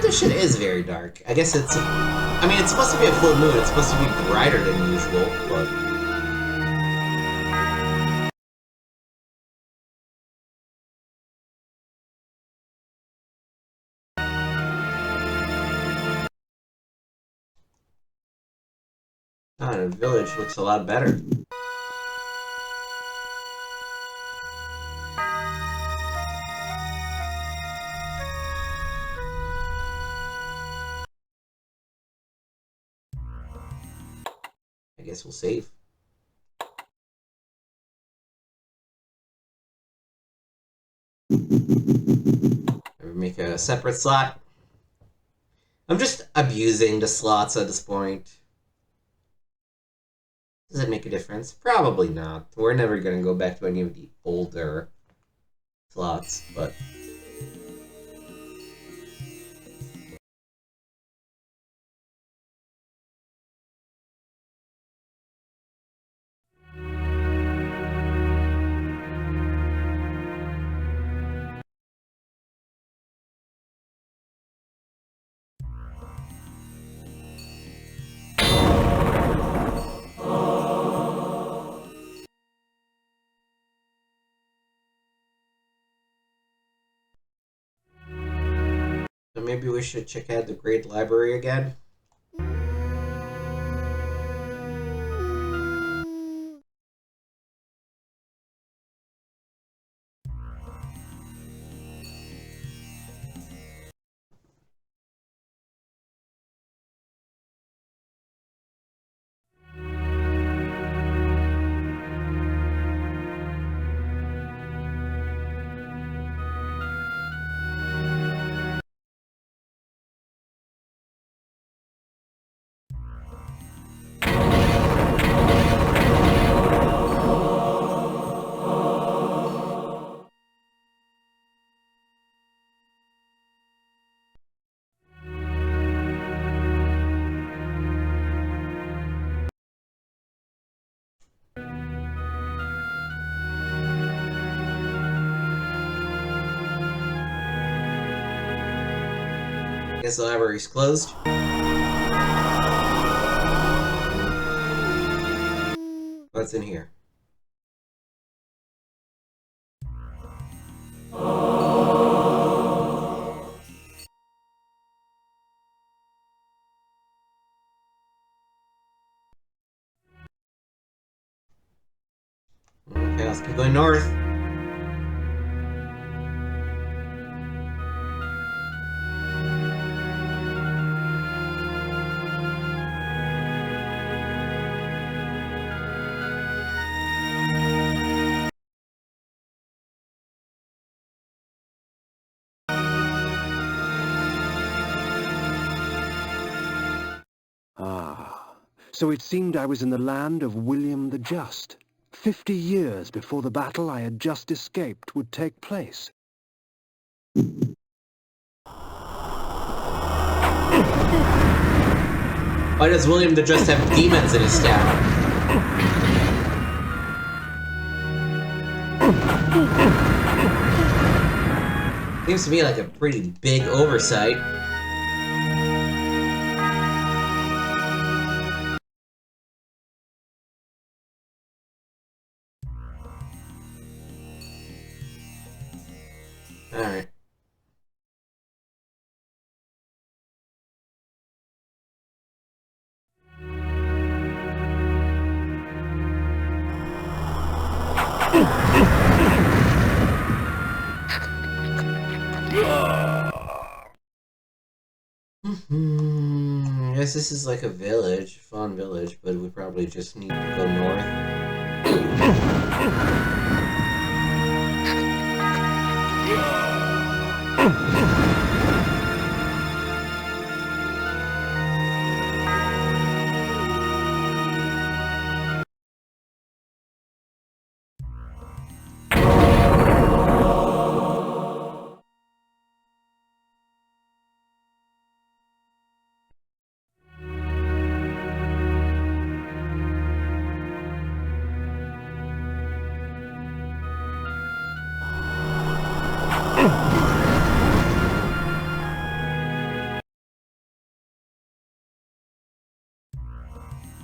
[SPEAKER 1] This shit is very dark. I guess it's... I mean, it's supposed to be a full moon. It's supposed to be brighter than usual, but... Ah, the village looks a lot better. I guess we'll save. Make a separate slot. I'm just abusing the slots at this point. Does it make a difference? Probably not. We're never going to go back to any of the older slots, but... So maybe we should check out the Great Library again. Guess the library's closed. What's in here? Okay, let's keep going north.
[SPEAKER 2] Ah, so it seemed I was in the land of William the Just. 50 years before the battle I had just escaped would take place.
[SPEAKER 1] Why does William the Just have demons in his town? Seems to me like a pretty big oversight. Alright. I guess this is like a village, fun village, but we probably just need to go north.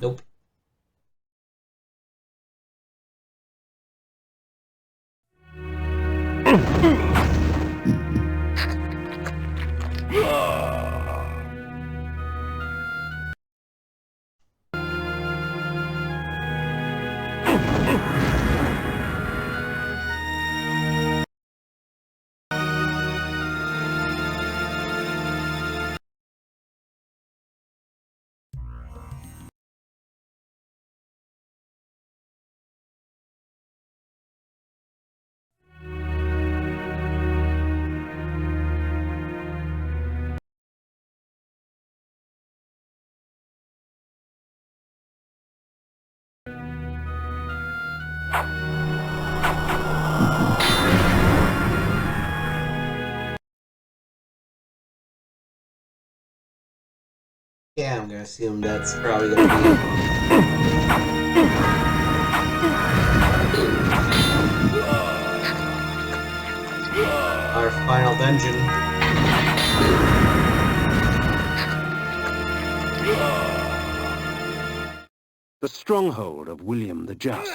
[SPEAKER 1] Nope. Yeah, I'm gonna assume that's probably gonna be our final dungeon.
[SPEAKER 2] The stronghold of William the Just.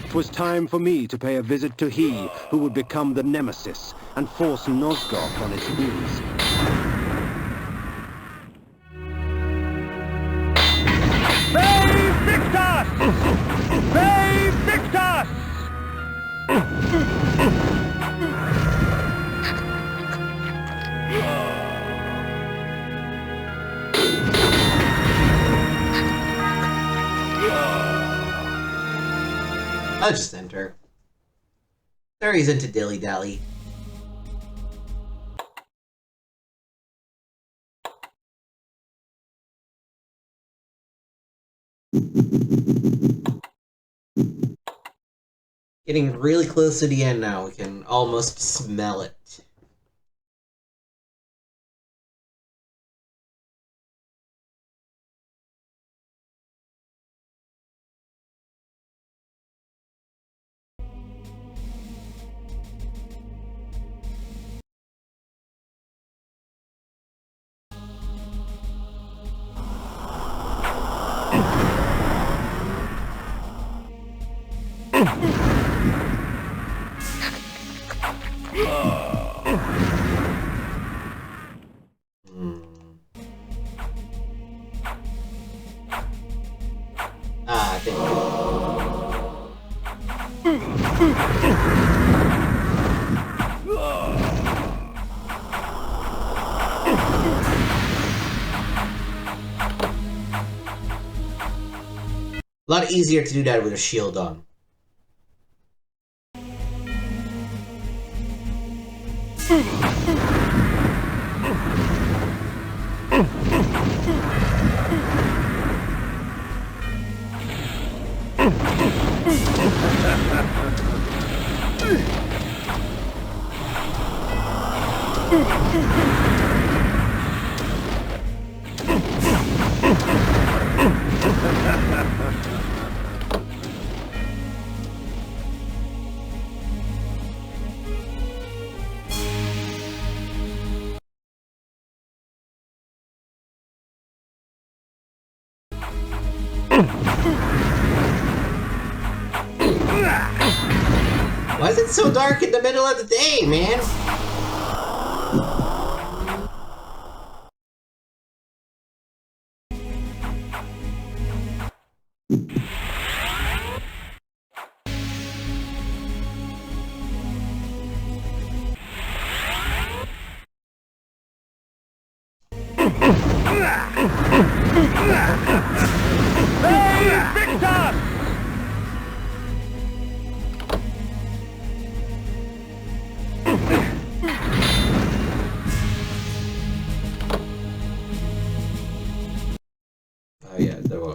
[SPEAKER 2] 'Twas time for me to pay a visit to he who would become the nemesis and force Nosgoth on its knees.
[SPEAKER 1] I'll just enter. There he's into dilly-dally. Getting really close to the end now. We can almost smell it. I think a lot easier to do that with a shield on. Why is it so dark in the middle of the day, man? Oh yeah, there were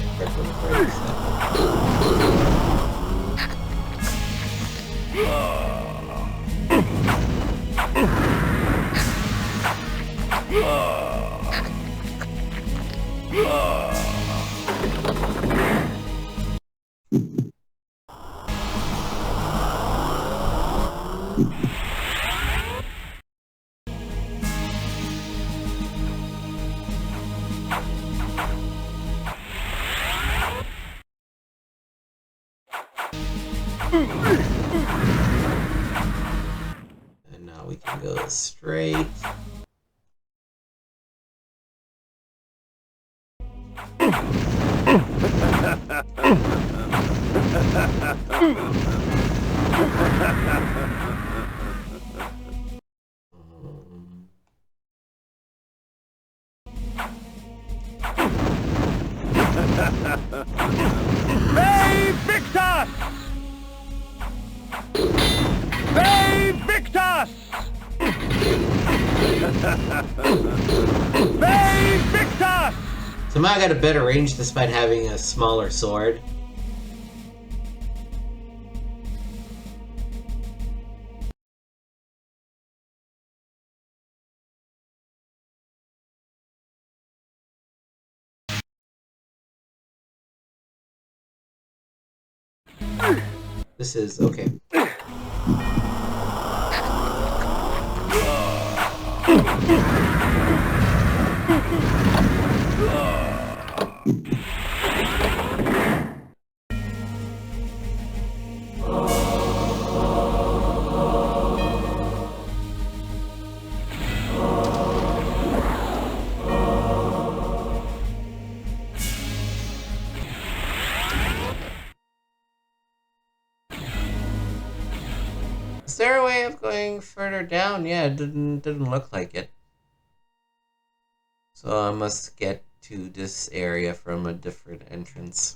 [SPEAKER 1] and now we can go straight.
[SPEAKER 7] Victus! Victus! Victus!
[SPEAKER 1] Somehow I got a better range despite having a smaller sword. This is okay. Is there a way of going further down? Yeah, it didn't look like it. So I must get to this area from a different entrance.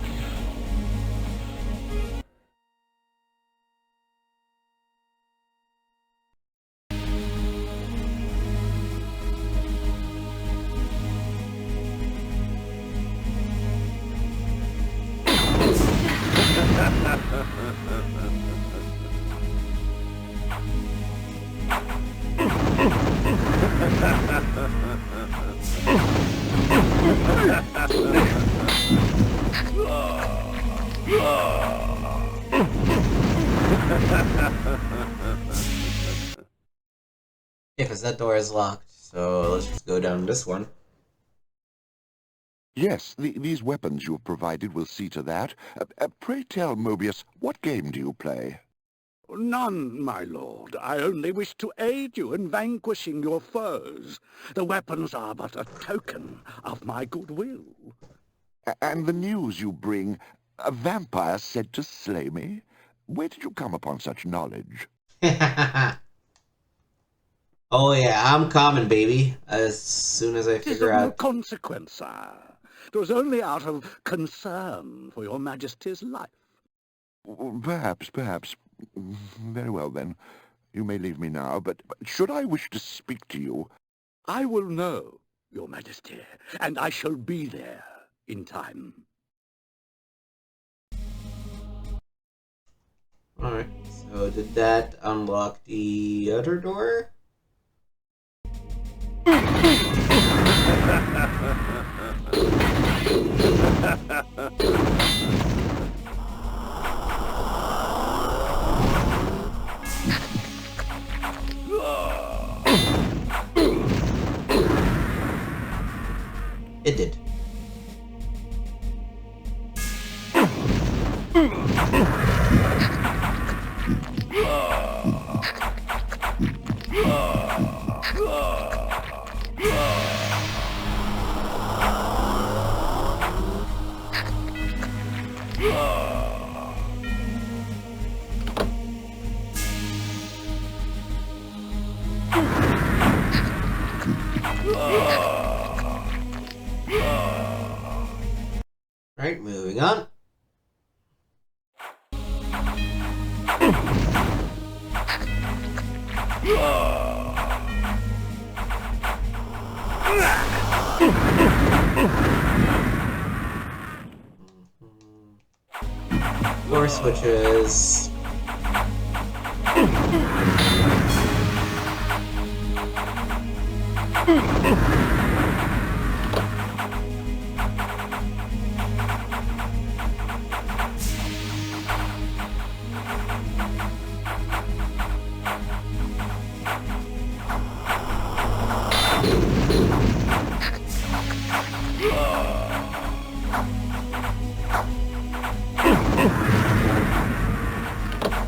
[SPEAKER 1] Yeah, because that door is locked, so let's just go down this one.
[SPEAKER 5] Yes, these weapons you have provided will see to that. Pray tell, Mobius, what game do you play?
[SPEAKER 7] None, my lord. I only wish to aid you in vanquishing your foes. The weapons are but a token of my goodwill.
[SPEAKER 5] And the news you bring, a vampire said to slay me? Where did you come upon such knowledge?
[SPEAKER 1] Oh yeah, I'm coming, baby. As soon as I figure
[SPEAKER 7] no
[SPEAKER 1] out...
[SPEAKER 7] consequence, sire. It was only out of concern for your majesty's life.
[SPEAKER 5] Perhaps. Very well, then. You may leave me now, but should I wish to speak to you...
[SPEAKER 7] I will know, your majesty, and I shall be there in time.
[SPEAKER 1] Alright, so did that unlock the other door? It did. Alright, moving on. Four switches.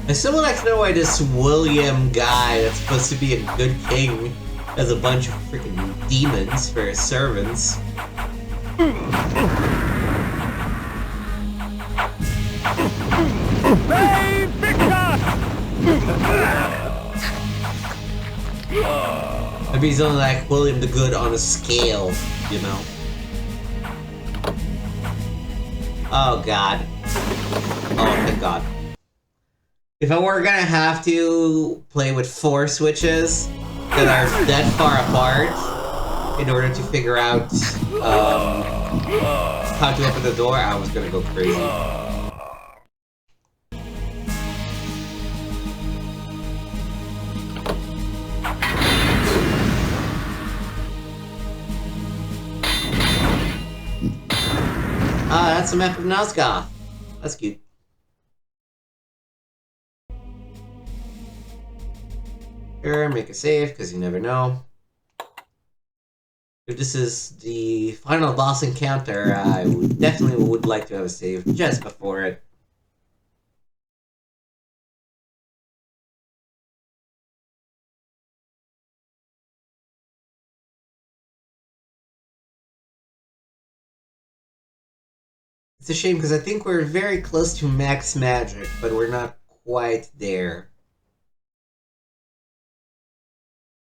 [SPEAKER 1] I still would like to know why this William guy that's supposed to be a good king has a bunch of freaking demons for his servants. Maybe he's only like William the Good on a scale, you know? Oh god. Oh thank god. If I were gonna have to play with 4 switches that are that far apart in order to figure out how to open the door, I was gonna go crazy. Ah, that's a map of Nazgoth. That's cute. Sure, make a save, because you never know. If this is the final boss encounter, I definitely would like to have a save just before it. It's a shame, because I think we're very close to max magic, but we're not quite there.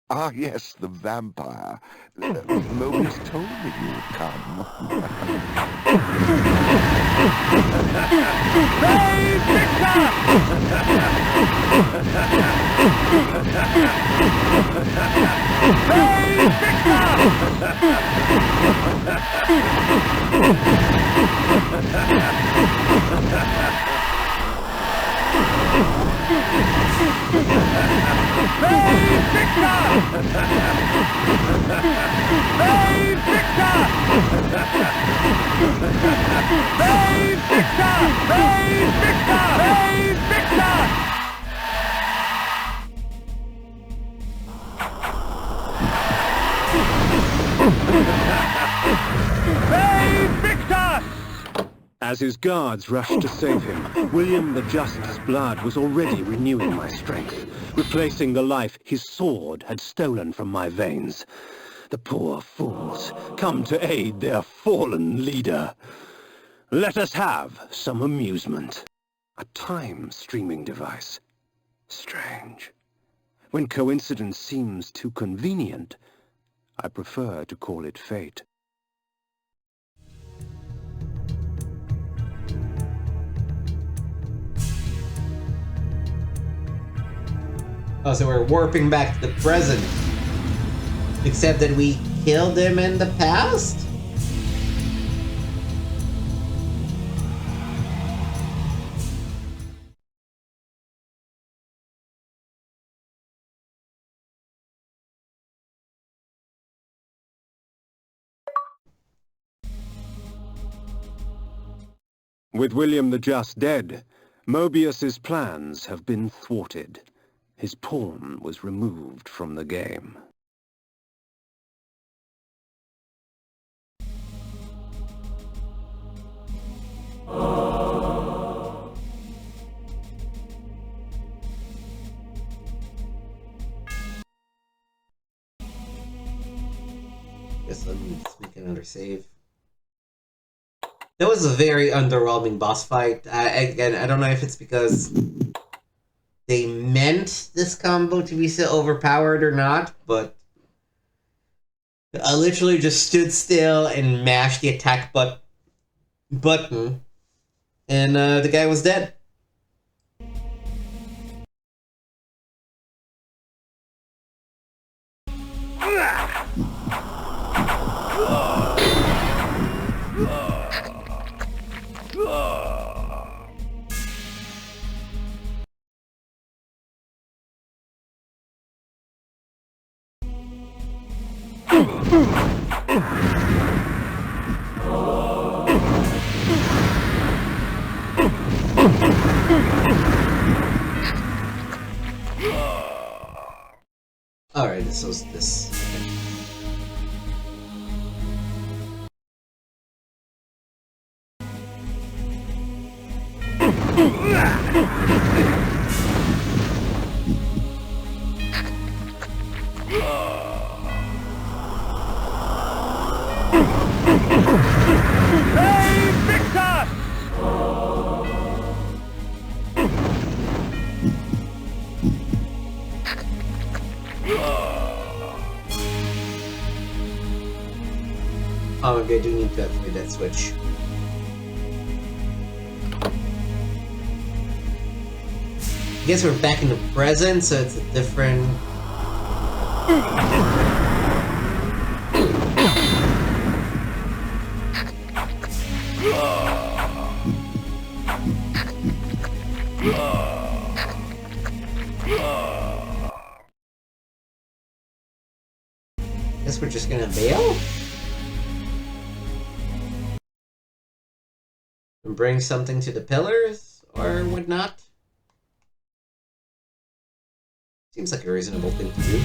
[SPEAKER 5] Ah, yes, the vampire. Mobius told me you would come.
[SPEAKER 2] As his guards rushed to save him, William the Just's blood was already renewing my strength, replacing the life his sword had stolen from my veins. The poor fools, come to aid their fallen leader. Let us have some amusement. A time-streaming device. Strange. When coincidence seems too convenient, I prefer to call it fate.
[SPEAKER 1] Oh, so we're warping back to the present. Except that we killed him in the past?
[SPEAKER 2] With William the Just dead, Mobius's plans have been thwarted. His pawn was removed from the game.
[SPEAKER 1] Guess let me just make another save. That was a very underwhelming boss fight. Again, I don't know if it's because they meant this combo to be so overpowered or not, but I literally just stood still and mashed the attack button button, and the guy was dead. Alright, this was this.
[SPEAKER 4] Hey, Victor!
[SPEAKER 1] Oh, okay, I do need to activate that switch. I guess we're back in the present, so it's a different... Guess we're just gonna bail? And bring something to the pillars, or whatnot? Seems like a reasonable thing to do.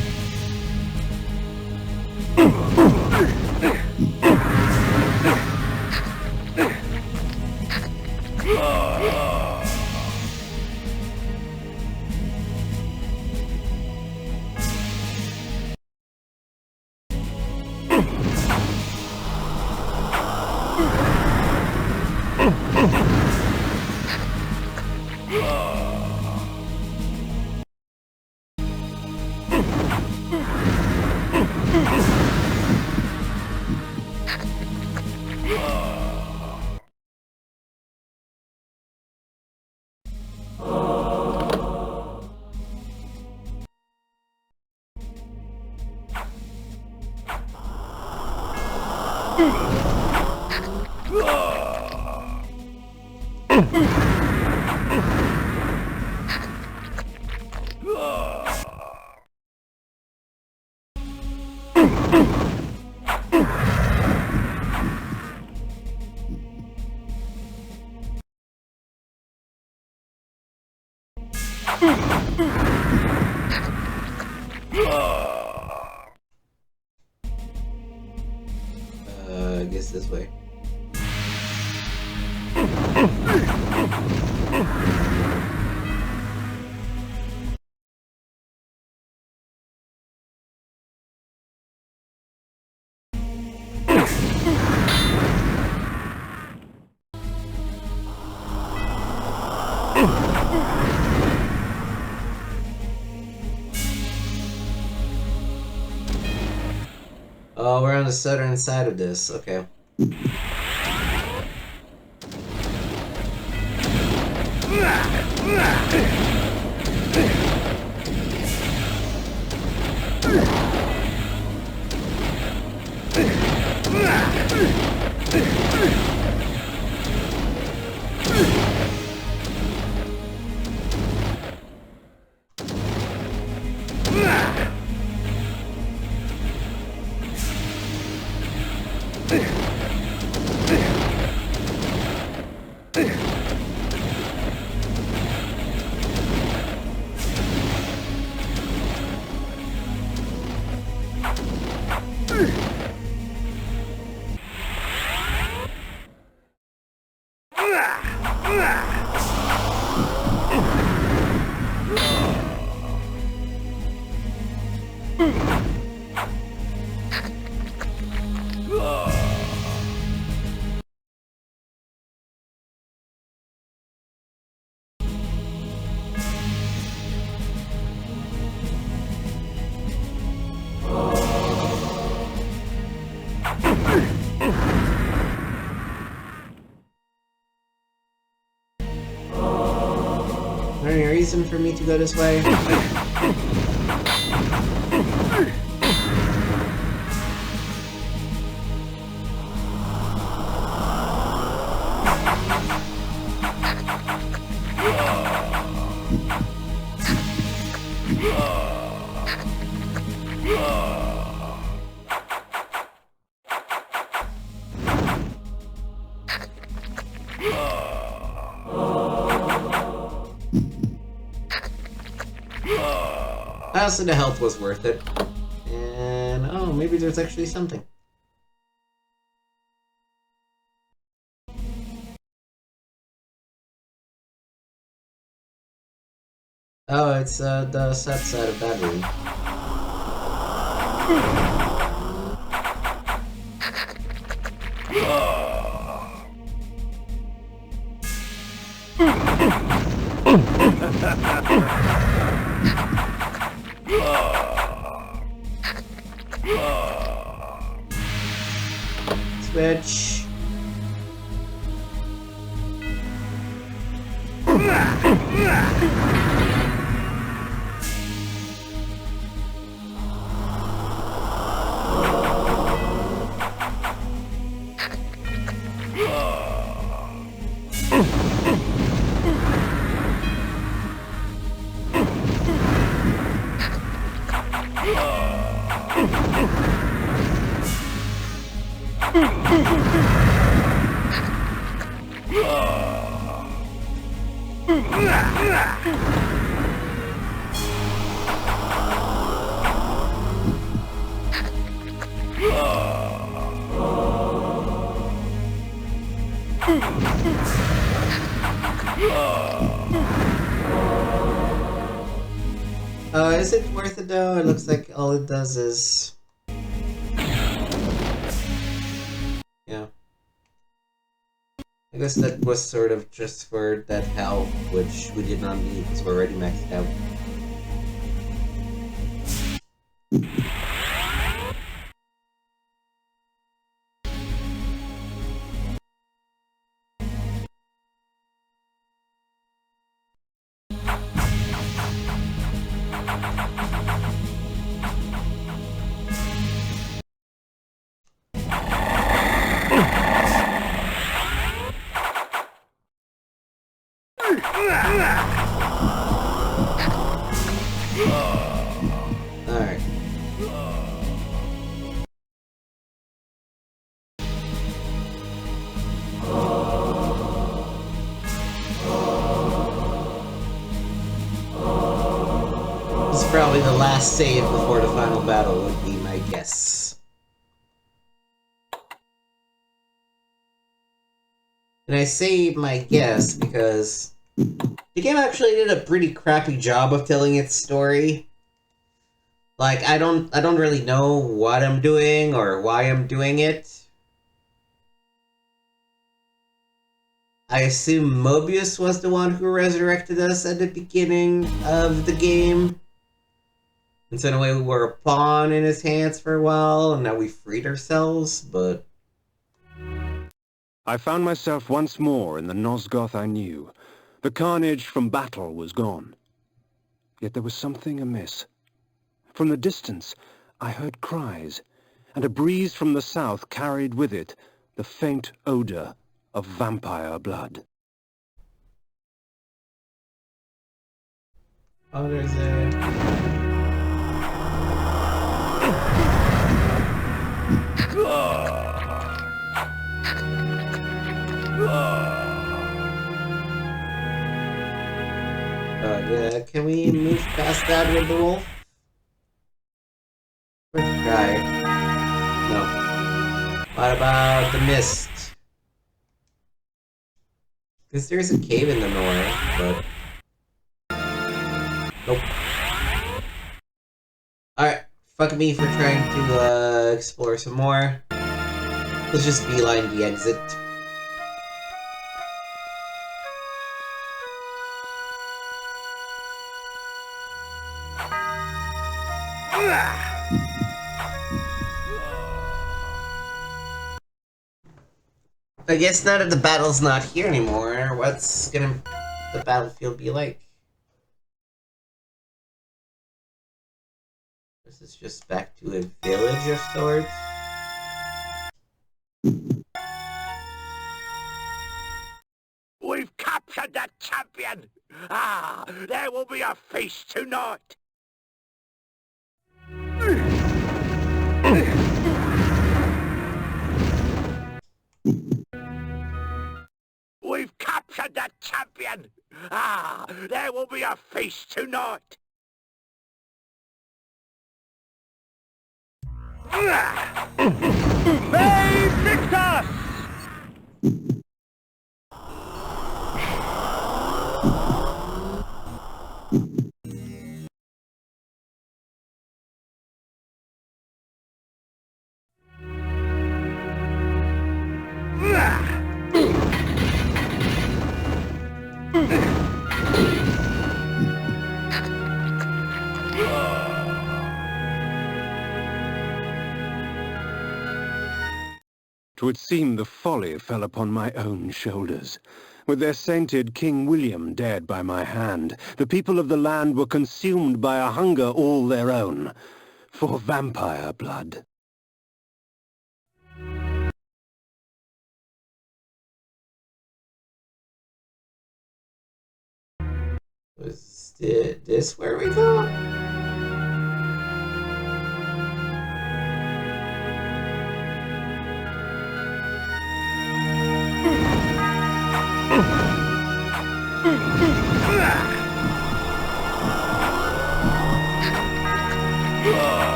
[SPEAKER 1] I guess this way. Oh, we're on the southern side of this. Okay. reason for me to go this way. Also, the health was worth it. And, oh, maybe there's actually something. Oh, it's the set side of that room. Switch. Is it worth it though? It looks like all it does is... Yeah. I guess that was sort of just for that health, which we did not need because we're already maxed out. Alright. This is probably the last save before the final battle would be my guess. And I say my guess because the game actually did a pretty crappy job of telling its story. Like, I don't really know what I'm doing or why I'm doing it. I assume Mobius was the one who resurrected us at the beginning of the game. And so in a way we were a pawn in his hands for a while, and now we freed ourselves, but...
[SPEAKER 2] I found myself once more in the Nosgoth I knew. The carnage from battle was gone. Yet there was something amiss. From the distance, I heard cries, and a breeze from the south carried with it the faint odor of vampire blood.
[SPEAKER 1] Oh, there's a... yeah, can we move past that with the wolf? Or try? No. What about the mist? Because there's a cave in the north, but... Nope. Alright, fuck me for trying to explore some more. Let's just beeline the exit. I guess now that the battle's not here anymore, what's gonna the battlefield be like? This is just back to a village of sorts.
[SPEAKER 7] We've captured the champion! Ah, there will be a feast tonight! We've captured the champion! Ah, there will be a feast tonight!
[SPEAKER 4] May Victor!
[SPEAKER 2] Twould seem the folly fell upon my own shoulders. With their sainted King William dead by my hand, the people of the land were consumed by a hunger all their own, for vampire blood.
[SPEAKER 1] Was this where we go?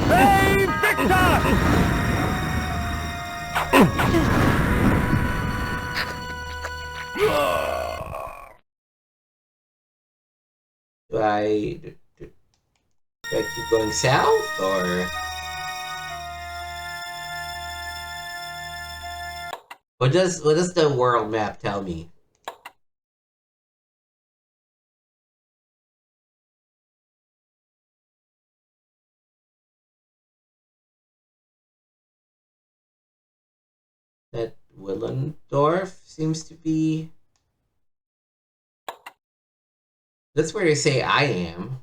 [SPEAKER 4] May Victor!
[SPEAKER 1] Do I keep going south, or what does the world map tell me? That Willendorf seems to be. That's where they say I am.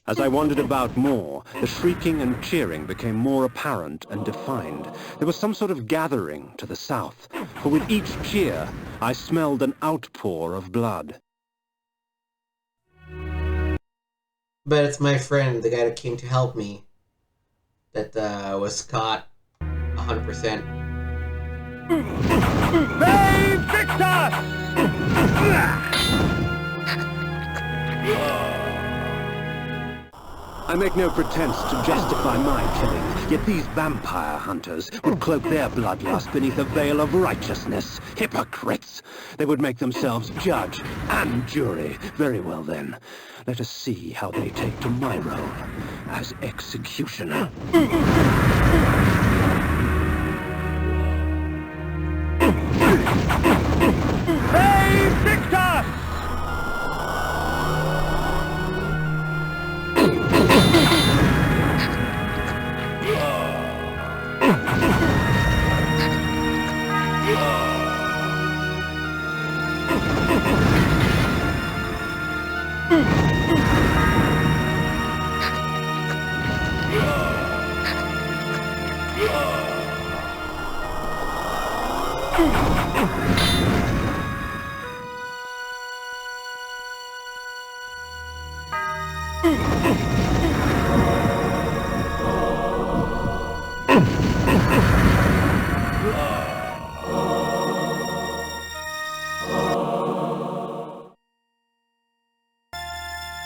[SPEAKER 2] As I wandered about more, the shrieking and cheering became more apparent and defined. There was some sort of gathering to the south, for with each cheer, I smelled an outpour of blood.
[SPEAKER 1] But it's my friend, the guy that came to help me, that was caught 100%.
[SPEAKER 4] May Victor!
[SPEAKER 2] I make no pretense to justify my killing, yet these vampire hunters would cloak their bloodlust beneath a veil of righteousness. Hypocrites! They would make themselves judge and jury. Very well then. Let us see how they take to my role as executioner.
[SPEAKER 4] Hey, Victor!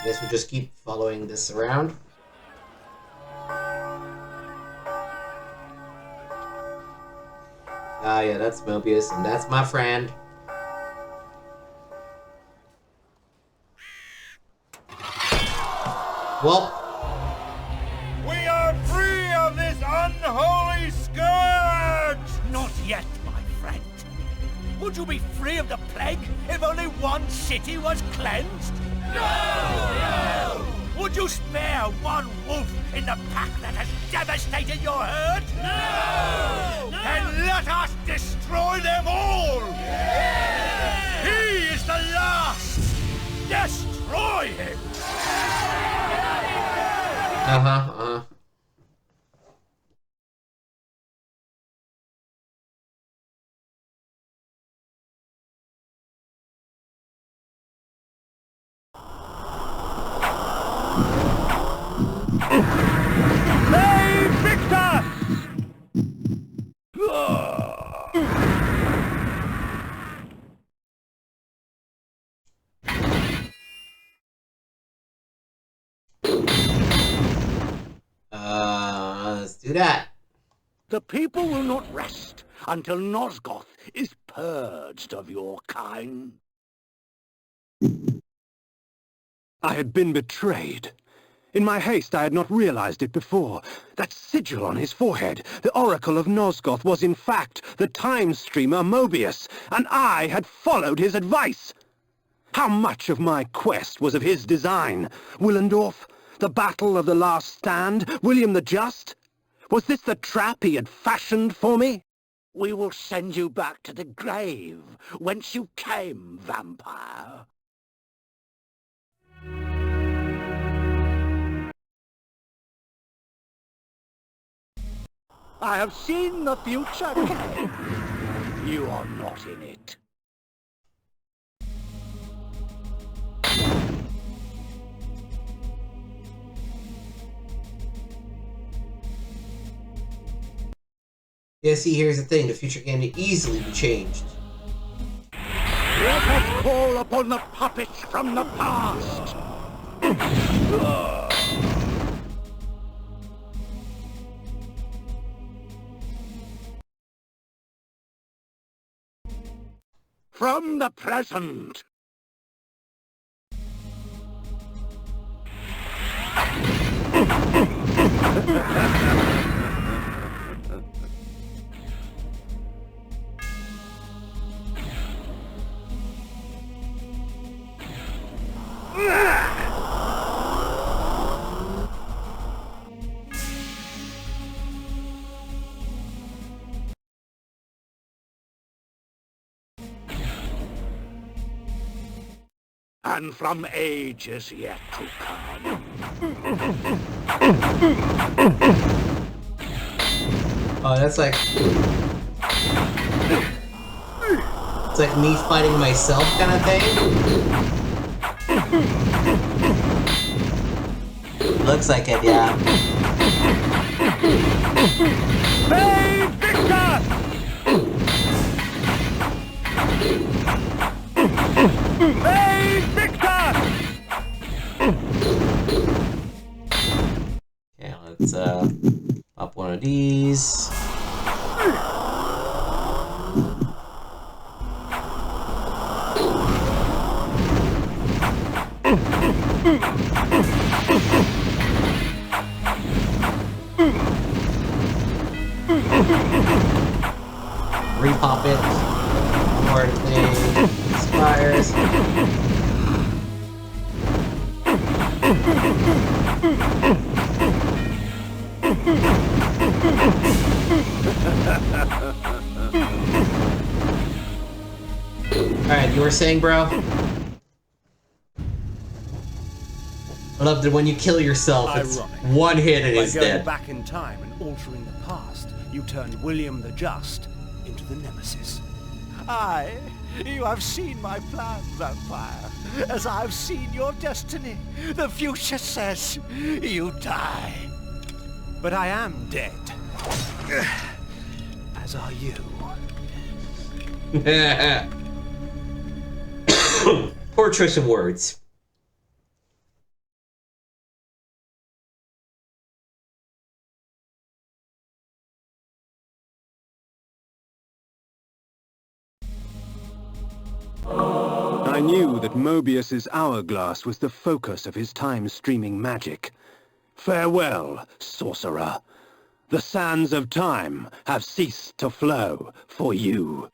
[SPEAKER 1] Guess we'll just keep following this around. Ah, yeah, that's Mobius, and that's my friend. Well,
[SPEAKER 7] We are free of this unholy scourge! Not yet, my friend. Would you be free of the plague if only one city was cleansed? No! Would you spare one wolf in the pack that has devastated your herd? No! Then let us destroy them all! Yes! He is the last! Destroy him!
[SPEAKER 4] Hey, Victor!
[SPEAKER 1] Let's do that.
[SPEAKER 7] The people will not rest until Nosgoth is purged of your kind.
[SPEAKER 2] I had been betrayed. In my haste, I had not realized it before. That sigil on his forehead, the Oracle of Nosgoth, was in fact the time-streamer Mobius, and I had followed his advice. How much of my quest was of his design? Willendorf? The Battle of the Last Stand? William the Just? Was this the trap he had fashioned for me?
[SPEAKER 7] We will send you back to the grave, whence you came, vampire. I have seen the future, Kain. You are not in it.
[SPEAKER 1] Yeah, see, here's the thing. The future can easily be changed.
[SPEAKER 7] Let us call upon the puppets from the past. From the present. And from ages yet to come.
[SPEAKER 1] Oh, that's like... It's like me fighting myself kind of thing. Looks like it, yeah.
[SPEAKER 4] Hey, Victor! Hey, Victor!
[SPEAKER 1] Let's pop one of these. Repop it. More thing expires. Alright, you were saying, bro? I love that when you kill yourself, it's one hit and it's dead.
[SPEAKER 6] By going back in time and altering the past, you turned William the Just into the Nemesis.
[SPEAKER 7] Aye, you have seen my plan, vampire, as I've seen your destiny. The future says you die.
[SPEAKER 6] But I am dead. As are you.
[SPEAKER 1] Poor choice of words.
[SPEAKER 2] I knew that Mobius's hourglass was the focus of his time-streaming magic. Farewell, sorcerer. The sands of time have ceased to flow for you.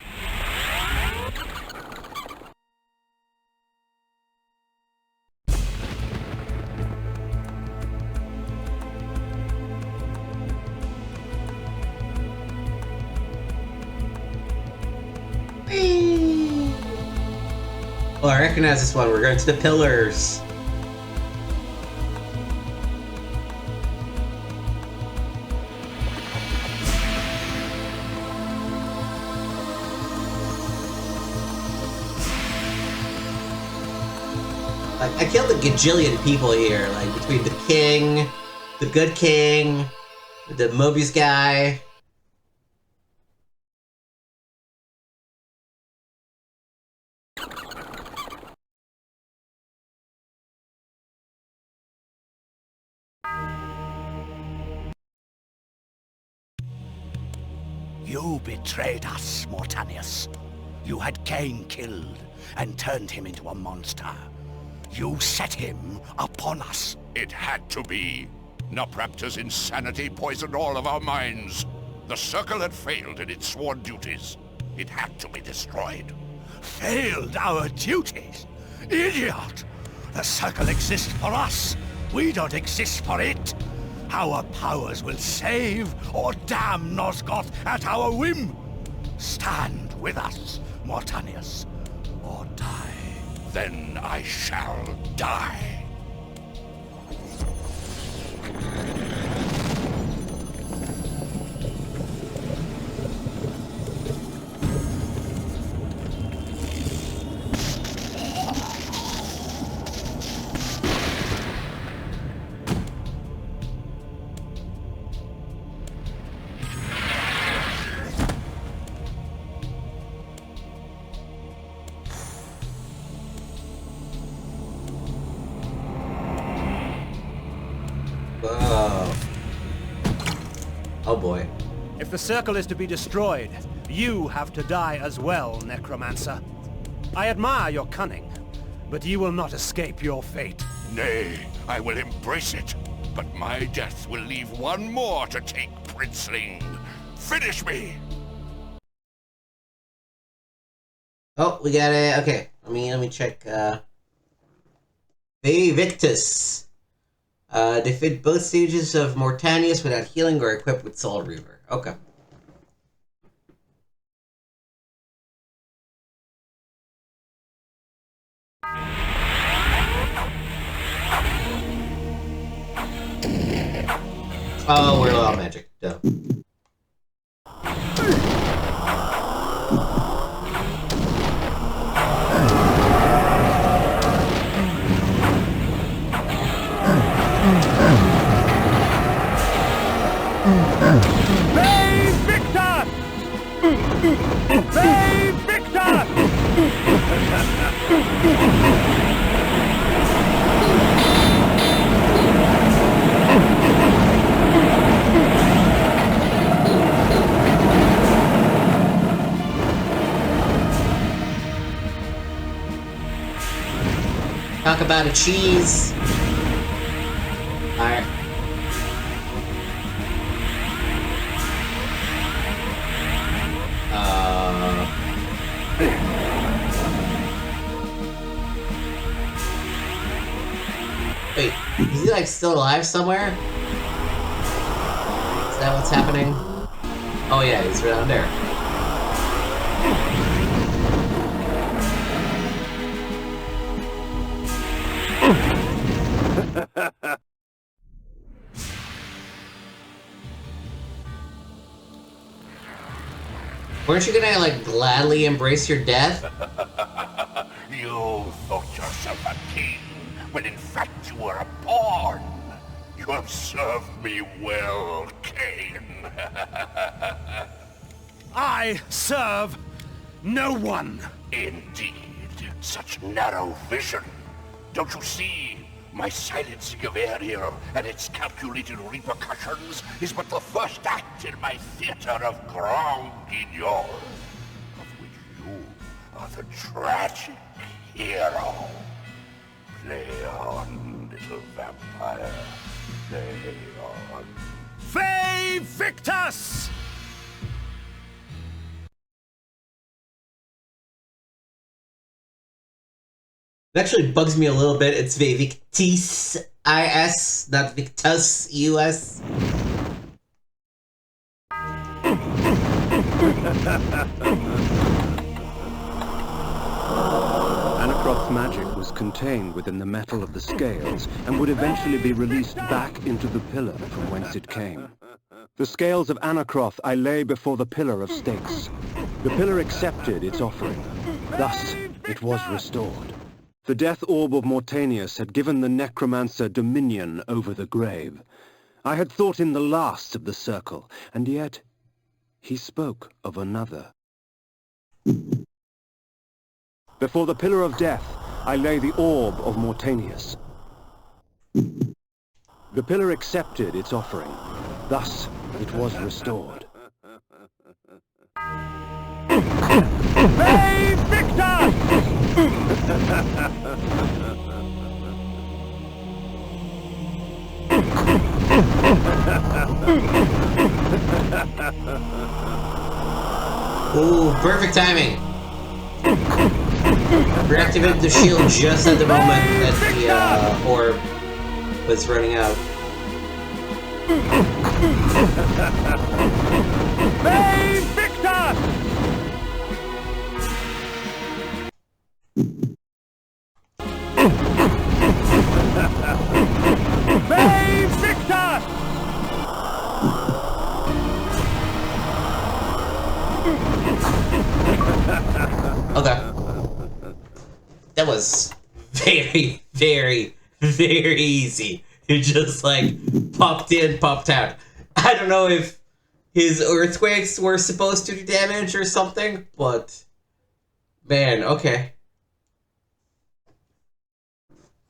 [SPEAKER 1] Oh, I recognize this one. We're going to the pillars. I killed a gajillion people here, like between the king, the good king, the Mobius guy.
[SPEAKER 7] You betrayed us, Mortanius. You had Kain killed and turned him into a monster. You set him upon us.
[SPEAKER 5] It had to be. Nopraptor's insanity poisoned all of our minds. The Circle had failed in its sworn duties. It had to be destroyed.
[SPEAKER 7] Failed our duties? Idiot! The Circle exists for us. We don't exist for it. Our powers will save or damn Nosgoth at our whim. Stand with us, Mortanius, or die.
[SPEAKER 5] Then I shall die.
[SPEAKER 1] Oh boy.
[SPEAKER 6] If the Circle is to be destroyed, you have to die as well, Necromancer. I admire your cunning, but you will not escape your fate.
[SPEAKER 5] Nay, I will embrace it. But my death will leave one more to take, Princeling. Finish me!
[SPEAKER 1] Oh, we got it. Okay, let me check. Victus. Defeat both stages of Mortanius without healing or equipped with Soul Reaver. Okay. Oh, we're low on magic. Duh.
[SPEAKER 4] Brave Victor! Brave Victor!
[SPEAKER 1] out of cheese. Alright. Wait, is he like still alive somewhere? Is that what's happening? Oh yeah, he's right down there. Weren't you gonna like gladly embrace your death?
[SPEAKER 5] You thought yourself a king, when in fact you were a pawn. You have served me well, Kain.
[SPEAKER 6] I serve no one.
[SPEAKER 5] Indeed, such narrow vision. Don't you see? My silencing of Ariel and its calculated repercussions is but the first act in my theater of Grand Guignol, of which you are the tragic hero. Play on, little vampire. Play on.
[SPEAKER 6] Ve Victus!
[SPEAKER 1] It actually bugs me a little bit. It's Victis IS, not Victus US.
[SPEAKER 2] Anacroft's magic was contained within the metal of the scales and would eventually be released back into the pillar from whence it came. The scales of Anacroft I lay before the pillar of stakes. The pillar accepted its offering. Thus, it was restored. The death orb of Mortanius had given the necromancer dominion over the grave. I had thought him the last of the circle, and yet he spoke of another. Before the pillar of death, I lay the orb of Mortanius. The pillar accepted its offering. Thus, it was restored.
[SPEAKER 4] Hey, Victor!
[SPEAKER 1] Ooh, perfect timing. Reactivate the shield just at the moment that the orb was running out.
[SPEAKER 4] Hey, Victor! Hey, Victor!
[SPEAKER 1] Okay. That was very, very, very easy. It just like popped in, popped out. I don't know if his earthquakes were supposed to do damage or something, but man, okay.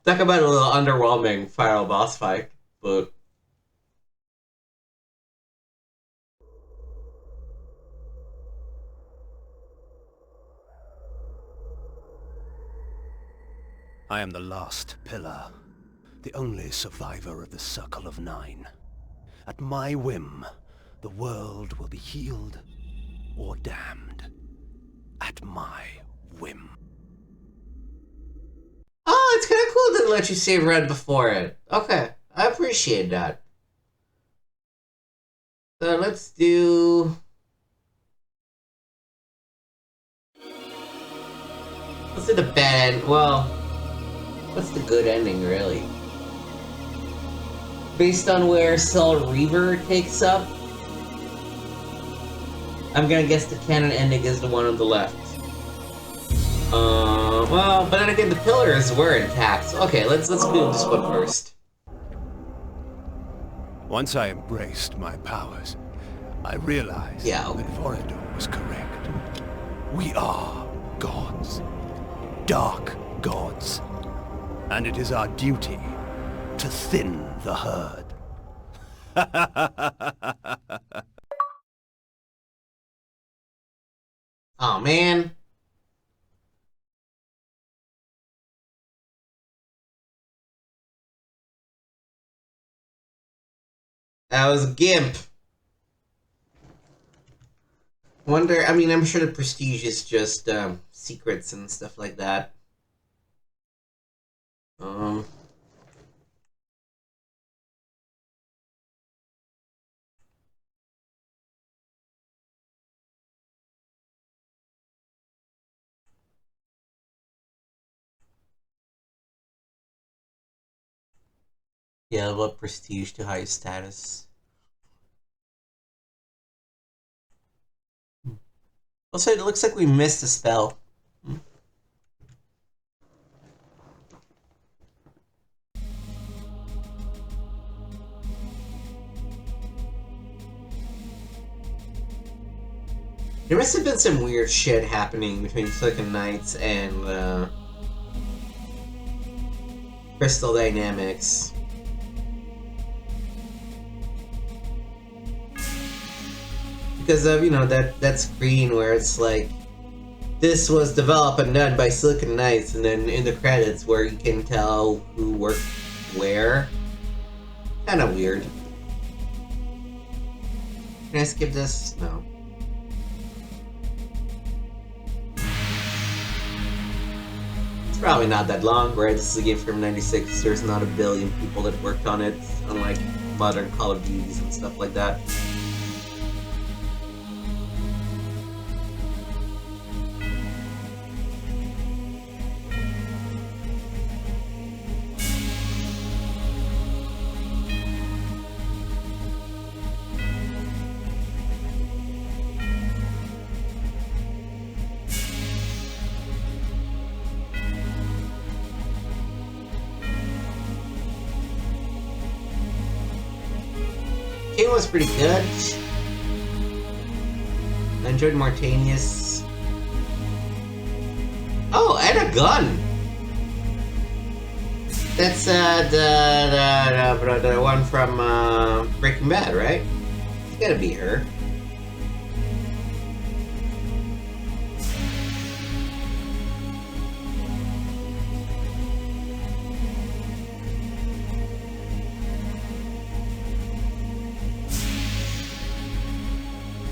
[SPEAKER 1] Talk about a little underwhelming final boss fight, but
[SPEAKER 6] I am the last pillar, the only survivor of the Circle of Nine. At my whim, the world will be healed or damned. At my whim.
[SPEAKER 1] oh, it's kind of cool that they let you save red before it. Okay, I appreciate that. So let's do... let's do the bad end. Well, what's the good ending, really? Based on where Cell Reaver takes up, I'm gonna guess the canon ending is the one on the left. Well, but then again, the pillars were intact. So, okay, let's do this one first.
[SPEAKER 6] Once I embraced my powers, I realized that Vorador was correct. We are gods. Dark gods. And it is our duty to thin the herd.
[SPEAKER 1] Oh man. That was a gimp. Wonder, I mean, I'm sure the prestige is just secrets and stuff like that. Yeah, what prestige to high status. Also, it looks like we missed a spell. There must have been some weird shit happening between Silicon Knights and Crystal Dynamics. Because of, you know, that screen where it's like, this was developed and done by Silicon Knights, and then in the credits where you can tell who worked where. Kinda weird. Can I skip this? No. It's probably not that long, right? This is a game from '96. There's not a billion people that worked on it, unlike modern Call of Duties and stuff like that. Kain was pretty good. I enjoyed Martanius. Oh, and a gun! That's the one from Breaking Bad, right? It's gotta be her.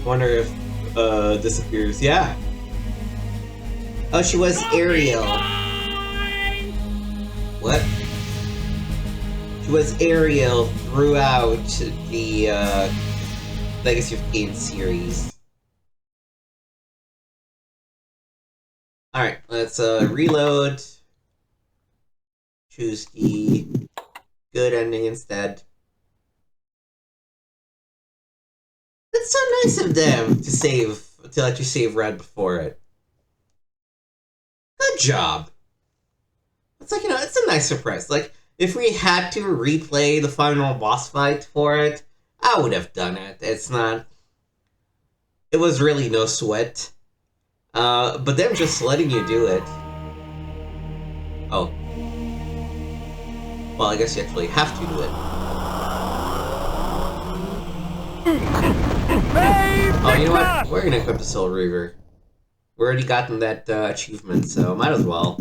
[SPEAKER 1] Wonder if disappears. Yeah. Oh, she was Ariel. What? She was Ariel throughout the Legacy of Kain series. Alright, let's reload. Choose the good ending instead. It's so nice of them to let you save right before it. Good job. It's like, you know, it's a nice surprise. Like, if we had to replay the final boss fight for it, I would have done it. It's not... It was really no sweat. But them just letting you do it... Oh. Well, I guess you actually have to do it. Oh, you know what? We're gonna equip the Soul Reaver. We've already gotten that achievement, so might as well.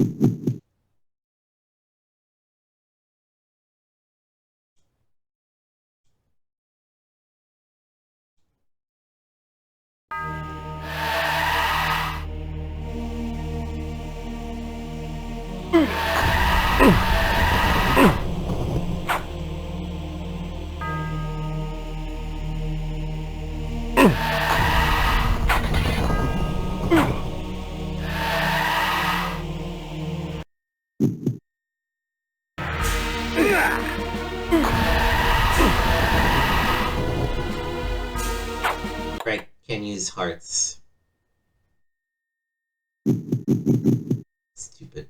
[SPEAKER 1] Right, can't use hearts. Stupid.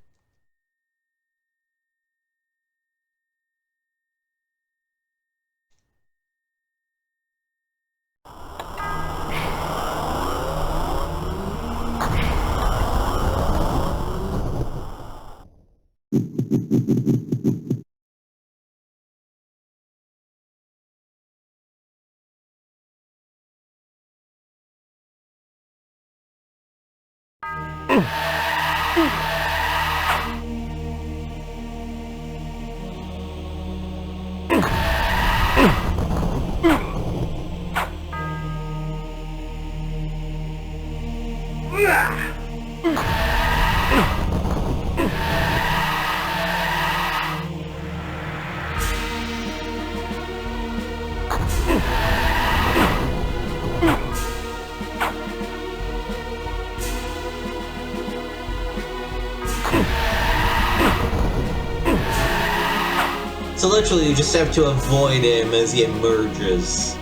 [SPEAKER 1] So literally, you just have to avoid him as he emerges.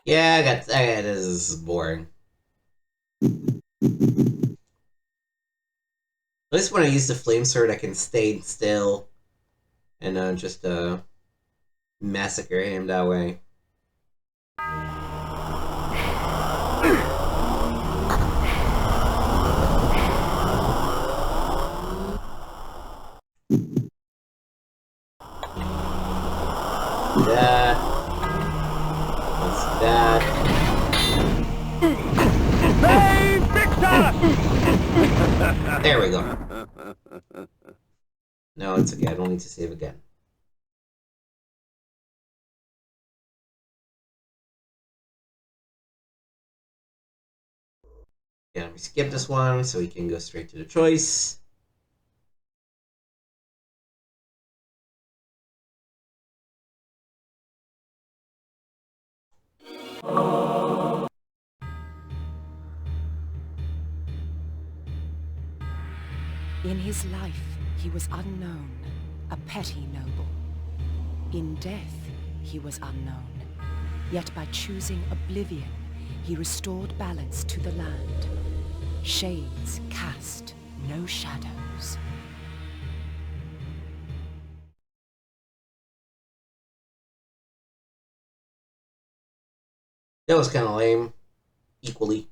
[SPEAKER 1] Yeah, this is boring. At least when I use the flame sword, I can stay still and just massacre him that way. That. What's that?
[SPEAKER 4] Main Victor!
[SPEAKER 1] There we go. No, it's okay. I don't need to save again. Yeah, let me skip this one so we can go straight to the choice.
[SPEAKER 9] In his life, he was unknown, a petty noble. In death, he was unknown. Yet by choosing oblivion, he restored balance to the land. Shades cast no shadows.
[SPEAKER 1] That was kind of lame. Equally.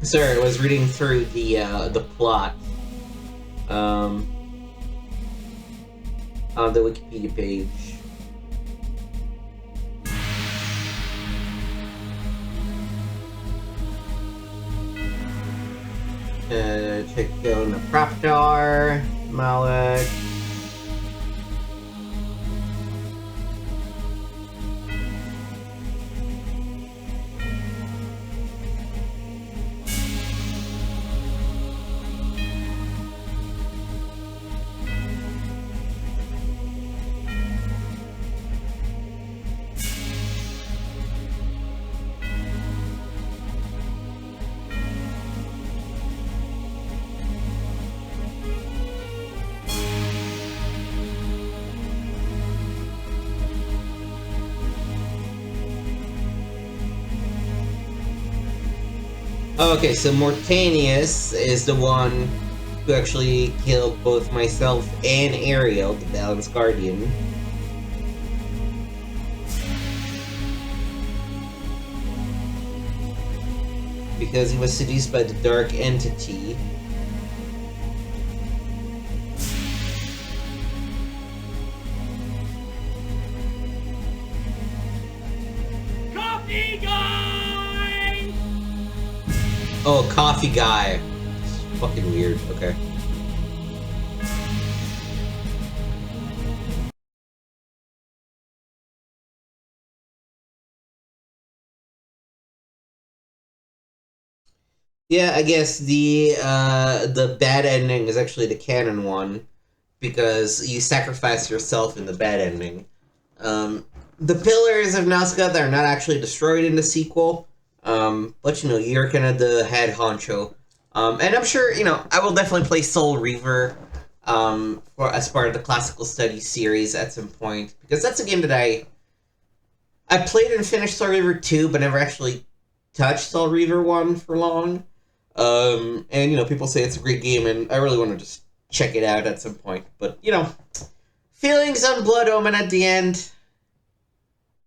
[SPEAKER 1] Sorry, I was reading through the plot on the Wikipedia page. Check on the Proptar, Malik. Okay, so Mortanius is the one who actually killed both myself and Ariel, the Balance Guardian. Because he was seduced by the Dark Entity.
[SPEAKER 7] Coffee guy!
[SPEAKER 1] Oh, Coffee Guy. It's fucking weird. Okay. Yeah, I guess the bad ending is actually the canon one, because you sacrifice yourself in the bad ending. The Pillars of Nazca are not actually destroyed in the sequel. But, you're kind of the head honcho. And I'm sure, I will definitely play Soul Reaver as part of the Classical Studies series at some point. Because that's a game that I played and finished Soul Reaver 2, but never actually touched Soul Reaver 1 for long. And, people say it's a great game, and I really want to just check it out at some point. But, feelings on Blood Omen at the end.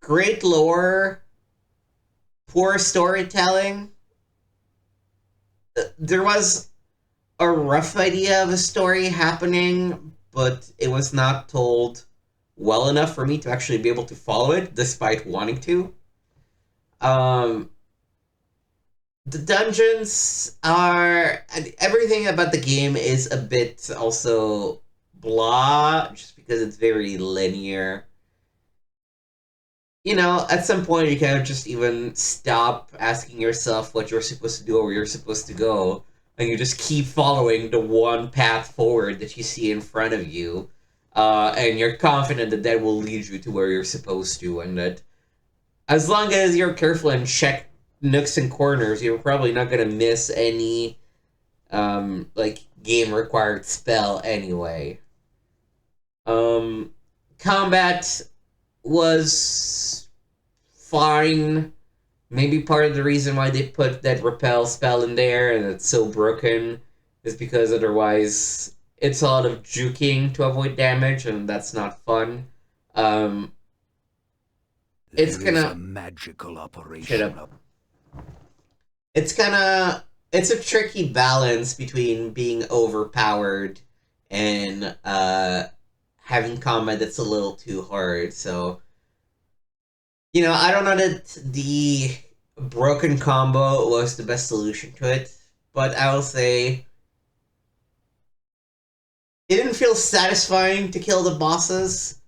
[SPEAKER 1] Great lore. Poor storytelling. There was a rough idea of a story happening, but it was not told well enough for me to actually be able to follow it, despite wanting to. The dungeons are... Everything about the game is a bit also blah, just because it's very linear. At some point you kind of just even stop asking yourself what you're supposed to do or where you're supposed to go, and you just keep following the one path forward that you see in front of you, and you're confident that that will lead you to where you're supposed to, and that as long as you're careful and check nooks and corners, you're probably not going to miss any, game-required spell anyway. Combat was fine. Maybe part of the reason why they put that repel spell in there and it's so broken is because otherwise it's a lot of juking to avoid damage, and that's not fun. It's
[SPEAKER 6] a magical operation.
[SPEAKER 1] Shut up. It's a tricky balance between being overpowered and having combat that's a little too hard. So, I don't know that the broken combo was the best solution to it, but I will say it didn't feel satisfying to kill the bosses,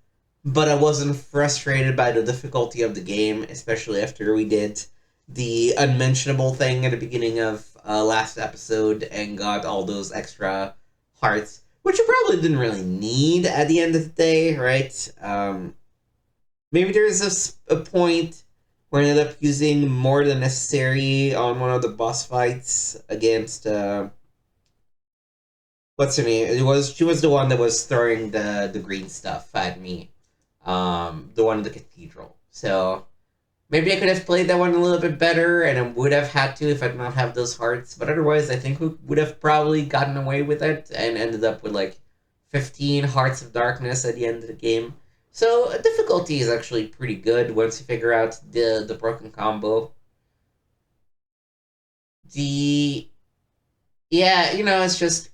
[SPEAKER 1] but I wasn't frustrated by the difficulty of the game, especially after we did the unmentionable thing at the beginning of last episode and got all those extra hearts, which you probably didn't really need at the end of the day, right? Maybe there's a point where I ended up using more than necessary on one of the boss fights against, what's her name? She was the one that was throwing the green stuff at me. The one in the cathedral. So maybe I could have played that one a little bit better, and I would have had to if I did not have those hearts. But otherwise, I think we would have probably gotten away with it and ended up with 15 Hearts of Darkness at the end of the game. So difficulty is actually pretty good once you figure out the broken combo. It's just...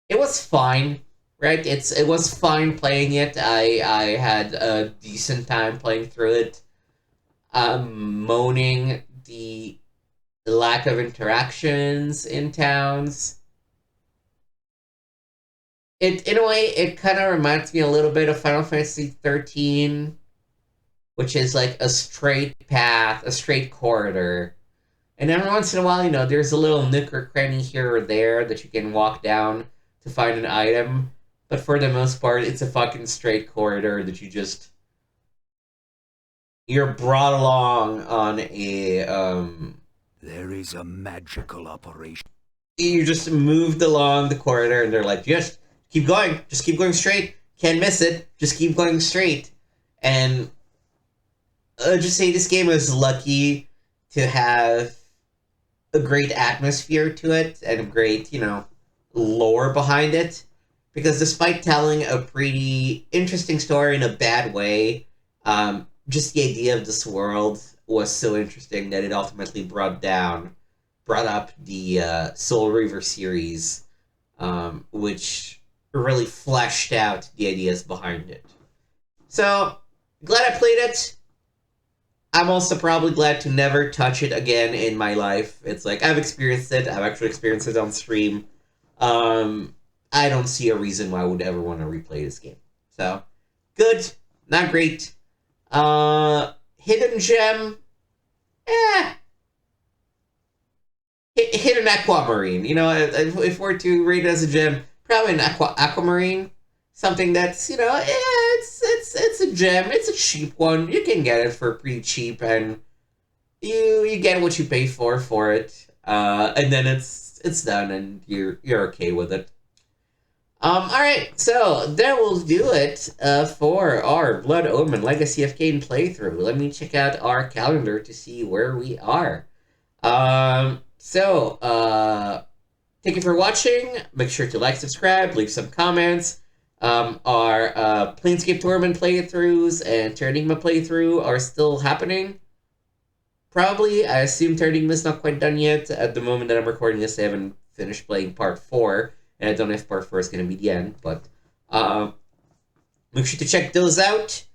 [SPEAKER 1] It was fine, right? It was fine playing it. I had a decent time playing through it. Moaning the lack of interactions in towns. In a way, it kind of reminds me a little bit of Final Fantasy 13, which is a straight path, a straight corridor. And every once in a while, there's a little nook or cranny here or there that you can walk down to find an item. But for the most part, it's a fucking straight corridor that you're brought along on a,
[SPEAKER 6] There is a magical operation.
[SPEAKER 1] You just moved along the corridor, and they're like, just keep going. Just keep going straight. Can't miss it. Just keep going straight. And just say this game is lucky to have a great atmosphere to it and a great, lore behind it. Because despite telling a pretty interesting story in a bad way, just the idea of this world was so interesting that it ultimately brought up the Soul Reaver series, which really fleshed out the ideas behind it. So, glad I played it. I'm also probably glad to never touch it again in my life. It's I've experienced it. I've actually experienced it on stream. I don't see a reason why I would ever want to replay this game. So, good, not great. Hidden gem, hidden aquamarine. If we're to rate it as a gem, probably an aquamarine. Something that's, it's a gem. It's a cheap one. You can get it for pretty cheap, and you get what you pay for it, and then it's done, and you're okay with it. All right, so that will do it for our Blood Omen Legacy of Kain playthrough. Let me check out our calendar to see where we are. Thank you for watching. Make sure to like, subscribe, leave some comments. Our Planescape Tournament playthroughs and Terranigma playthrough are still happening. Probably. I assume Terranigma is not quite done yet. At the moment that I'm recording this, I haven't finished playing Part 4. And I don't know if Part 4 is going to be the end. But make sure to check those out.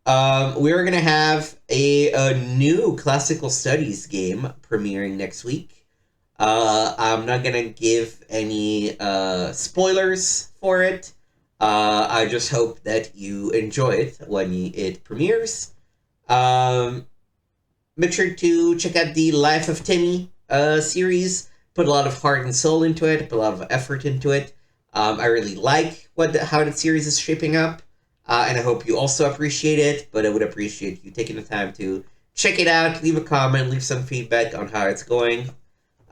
[SPEAKER 1] We're going to have a new Classical Studies game premiering next week. I'm not going to give any spoilers for it. I just hope that you enjoy it when it premieres. Make sure to check out the Life of Timmy series. Put a lot of heart and soul into it. Put a lot of effort into it. I really like how the series is shaping up. And I hope you also appreciate it. But I would appreciate you taking the time to check it out. Leave a comment. Leave some feedback on how it's going.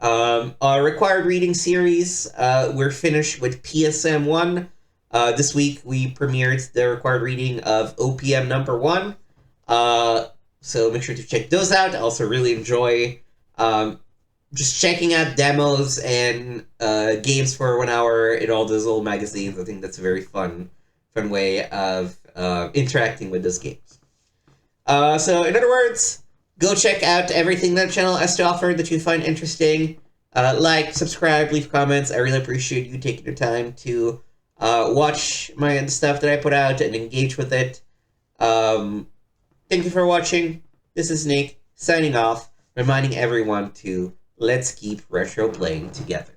[SPEAKER 1] Our required reading series, we're finished with PSM 1. This week we premiered the required reading of OPM number 1. So make sure to check those out. I also really enjoy just checking out demos and games for 1 hour in all those old magazines. I think that's a very fun way of interacting with those games. So in other words, go check out everything that channel has to offer that you find interesting. Like, subscribe, leave comments. I really appreciate you taking the time to watch the stuff that I put out and engage with it. Thank you for watching. This is Nick, signing off, reminding everyone to let's keep retro playing together.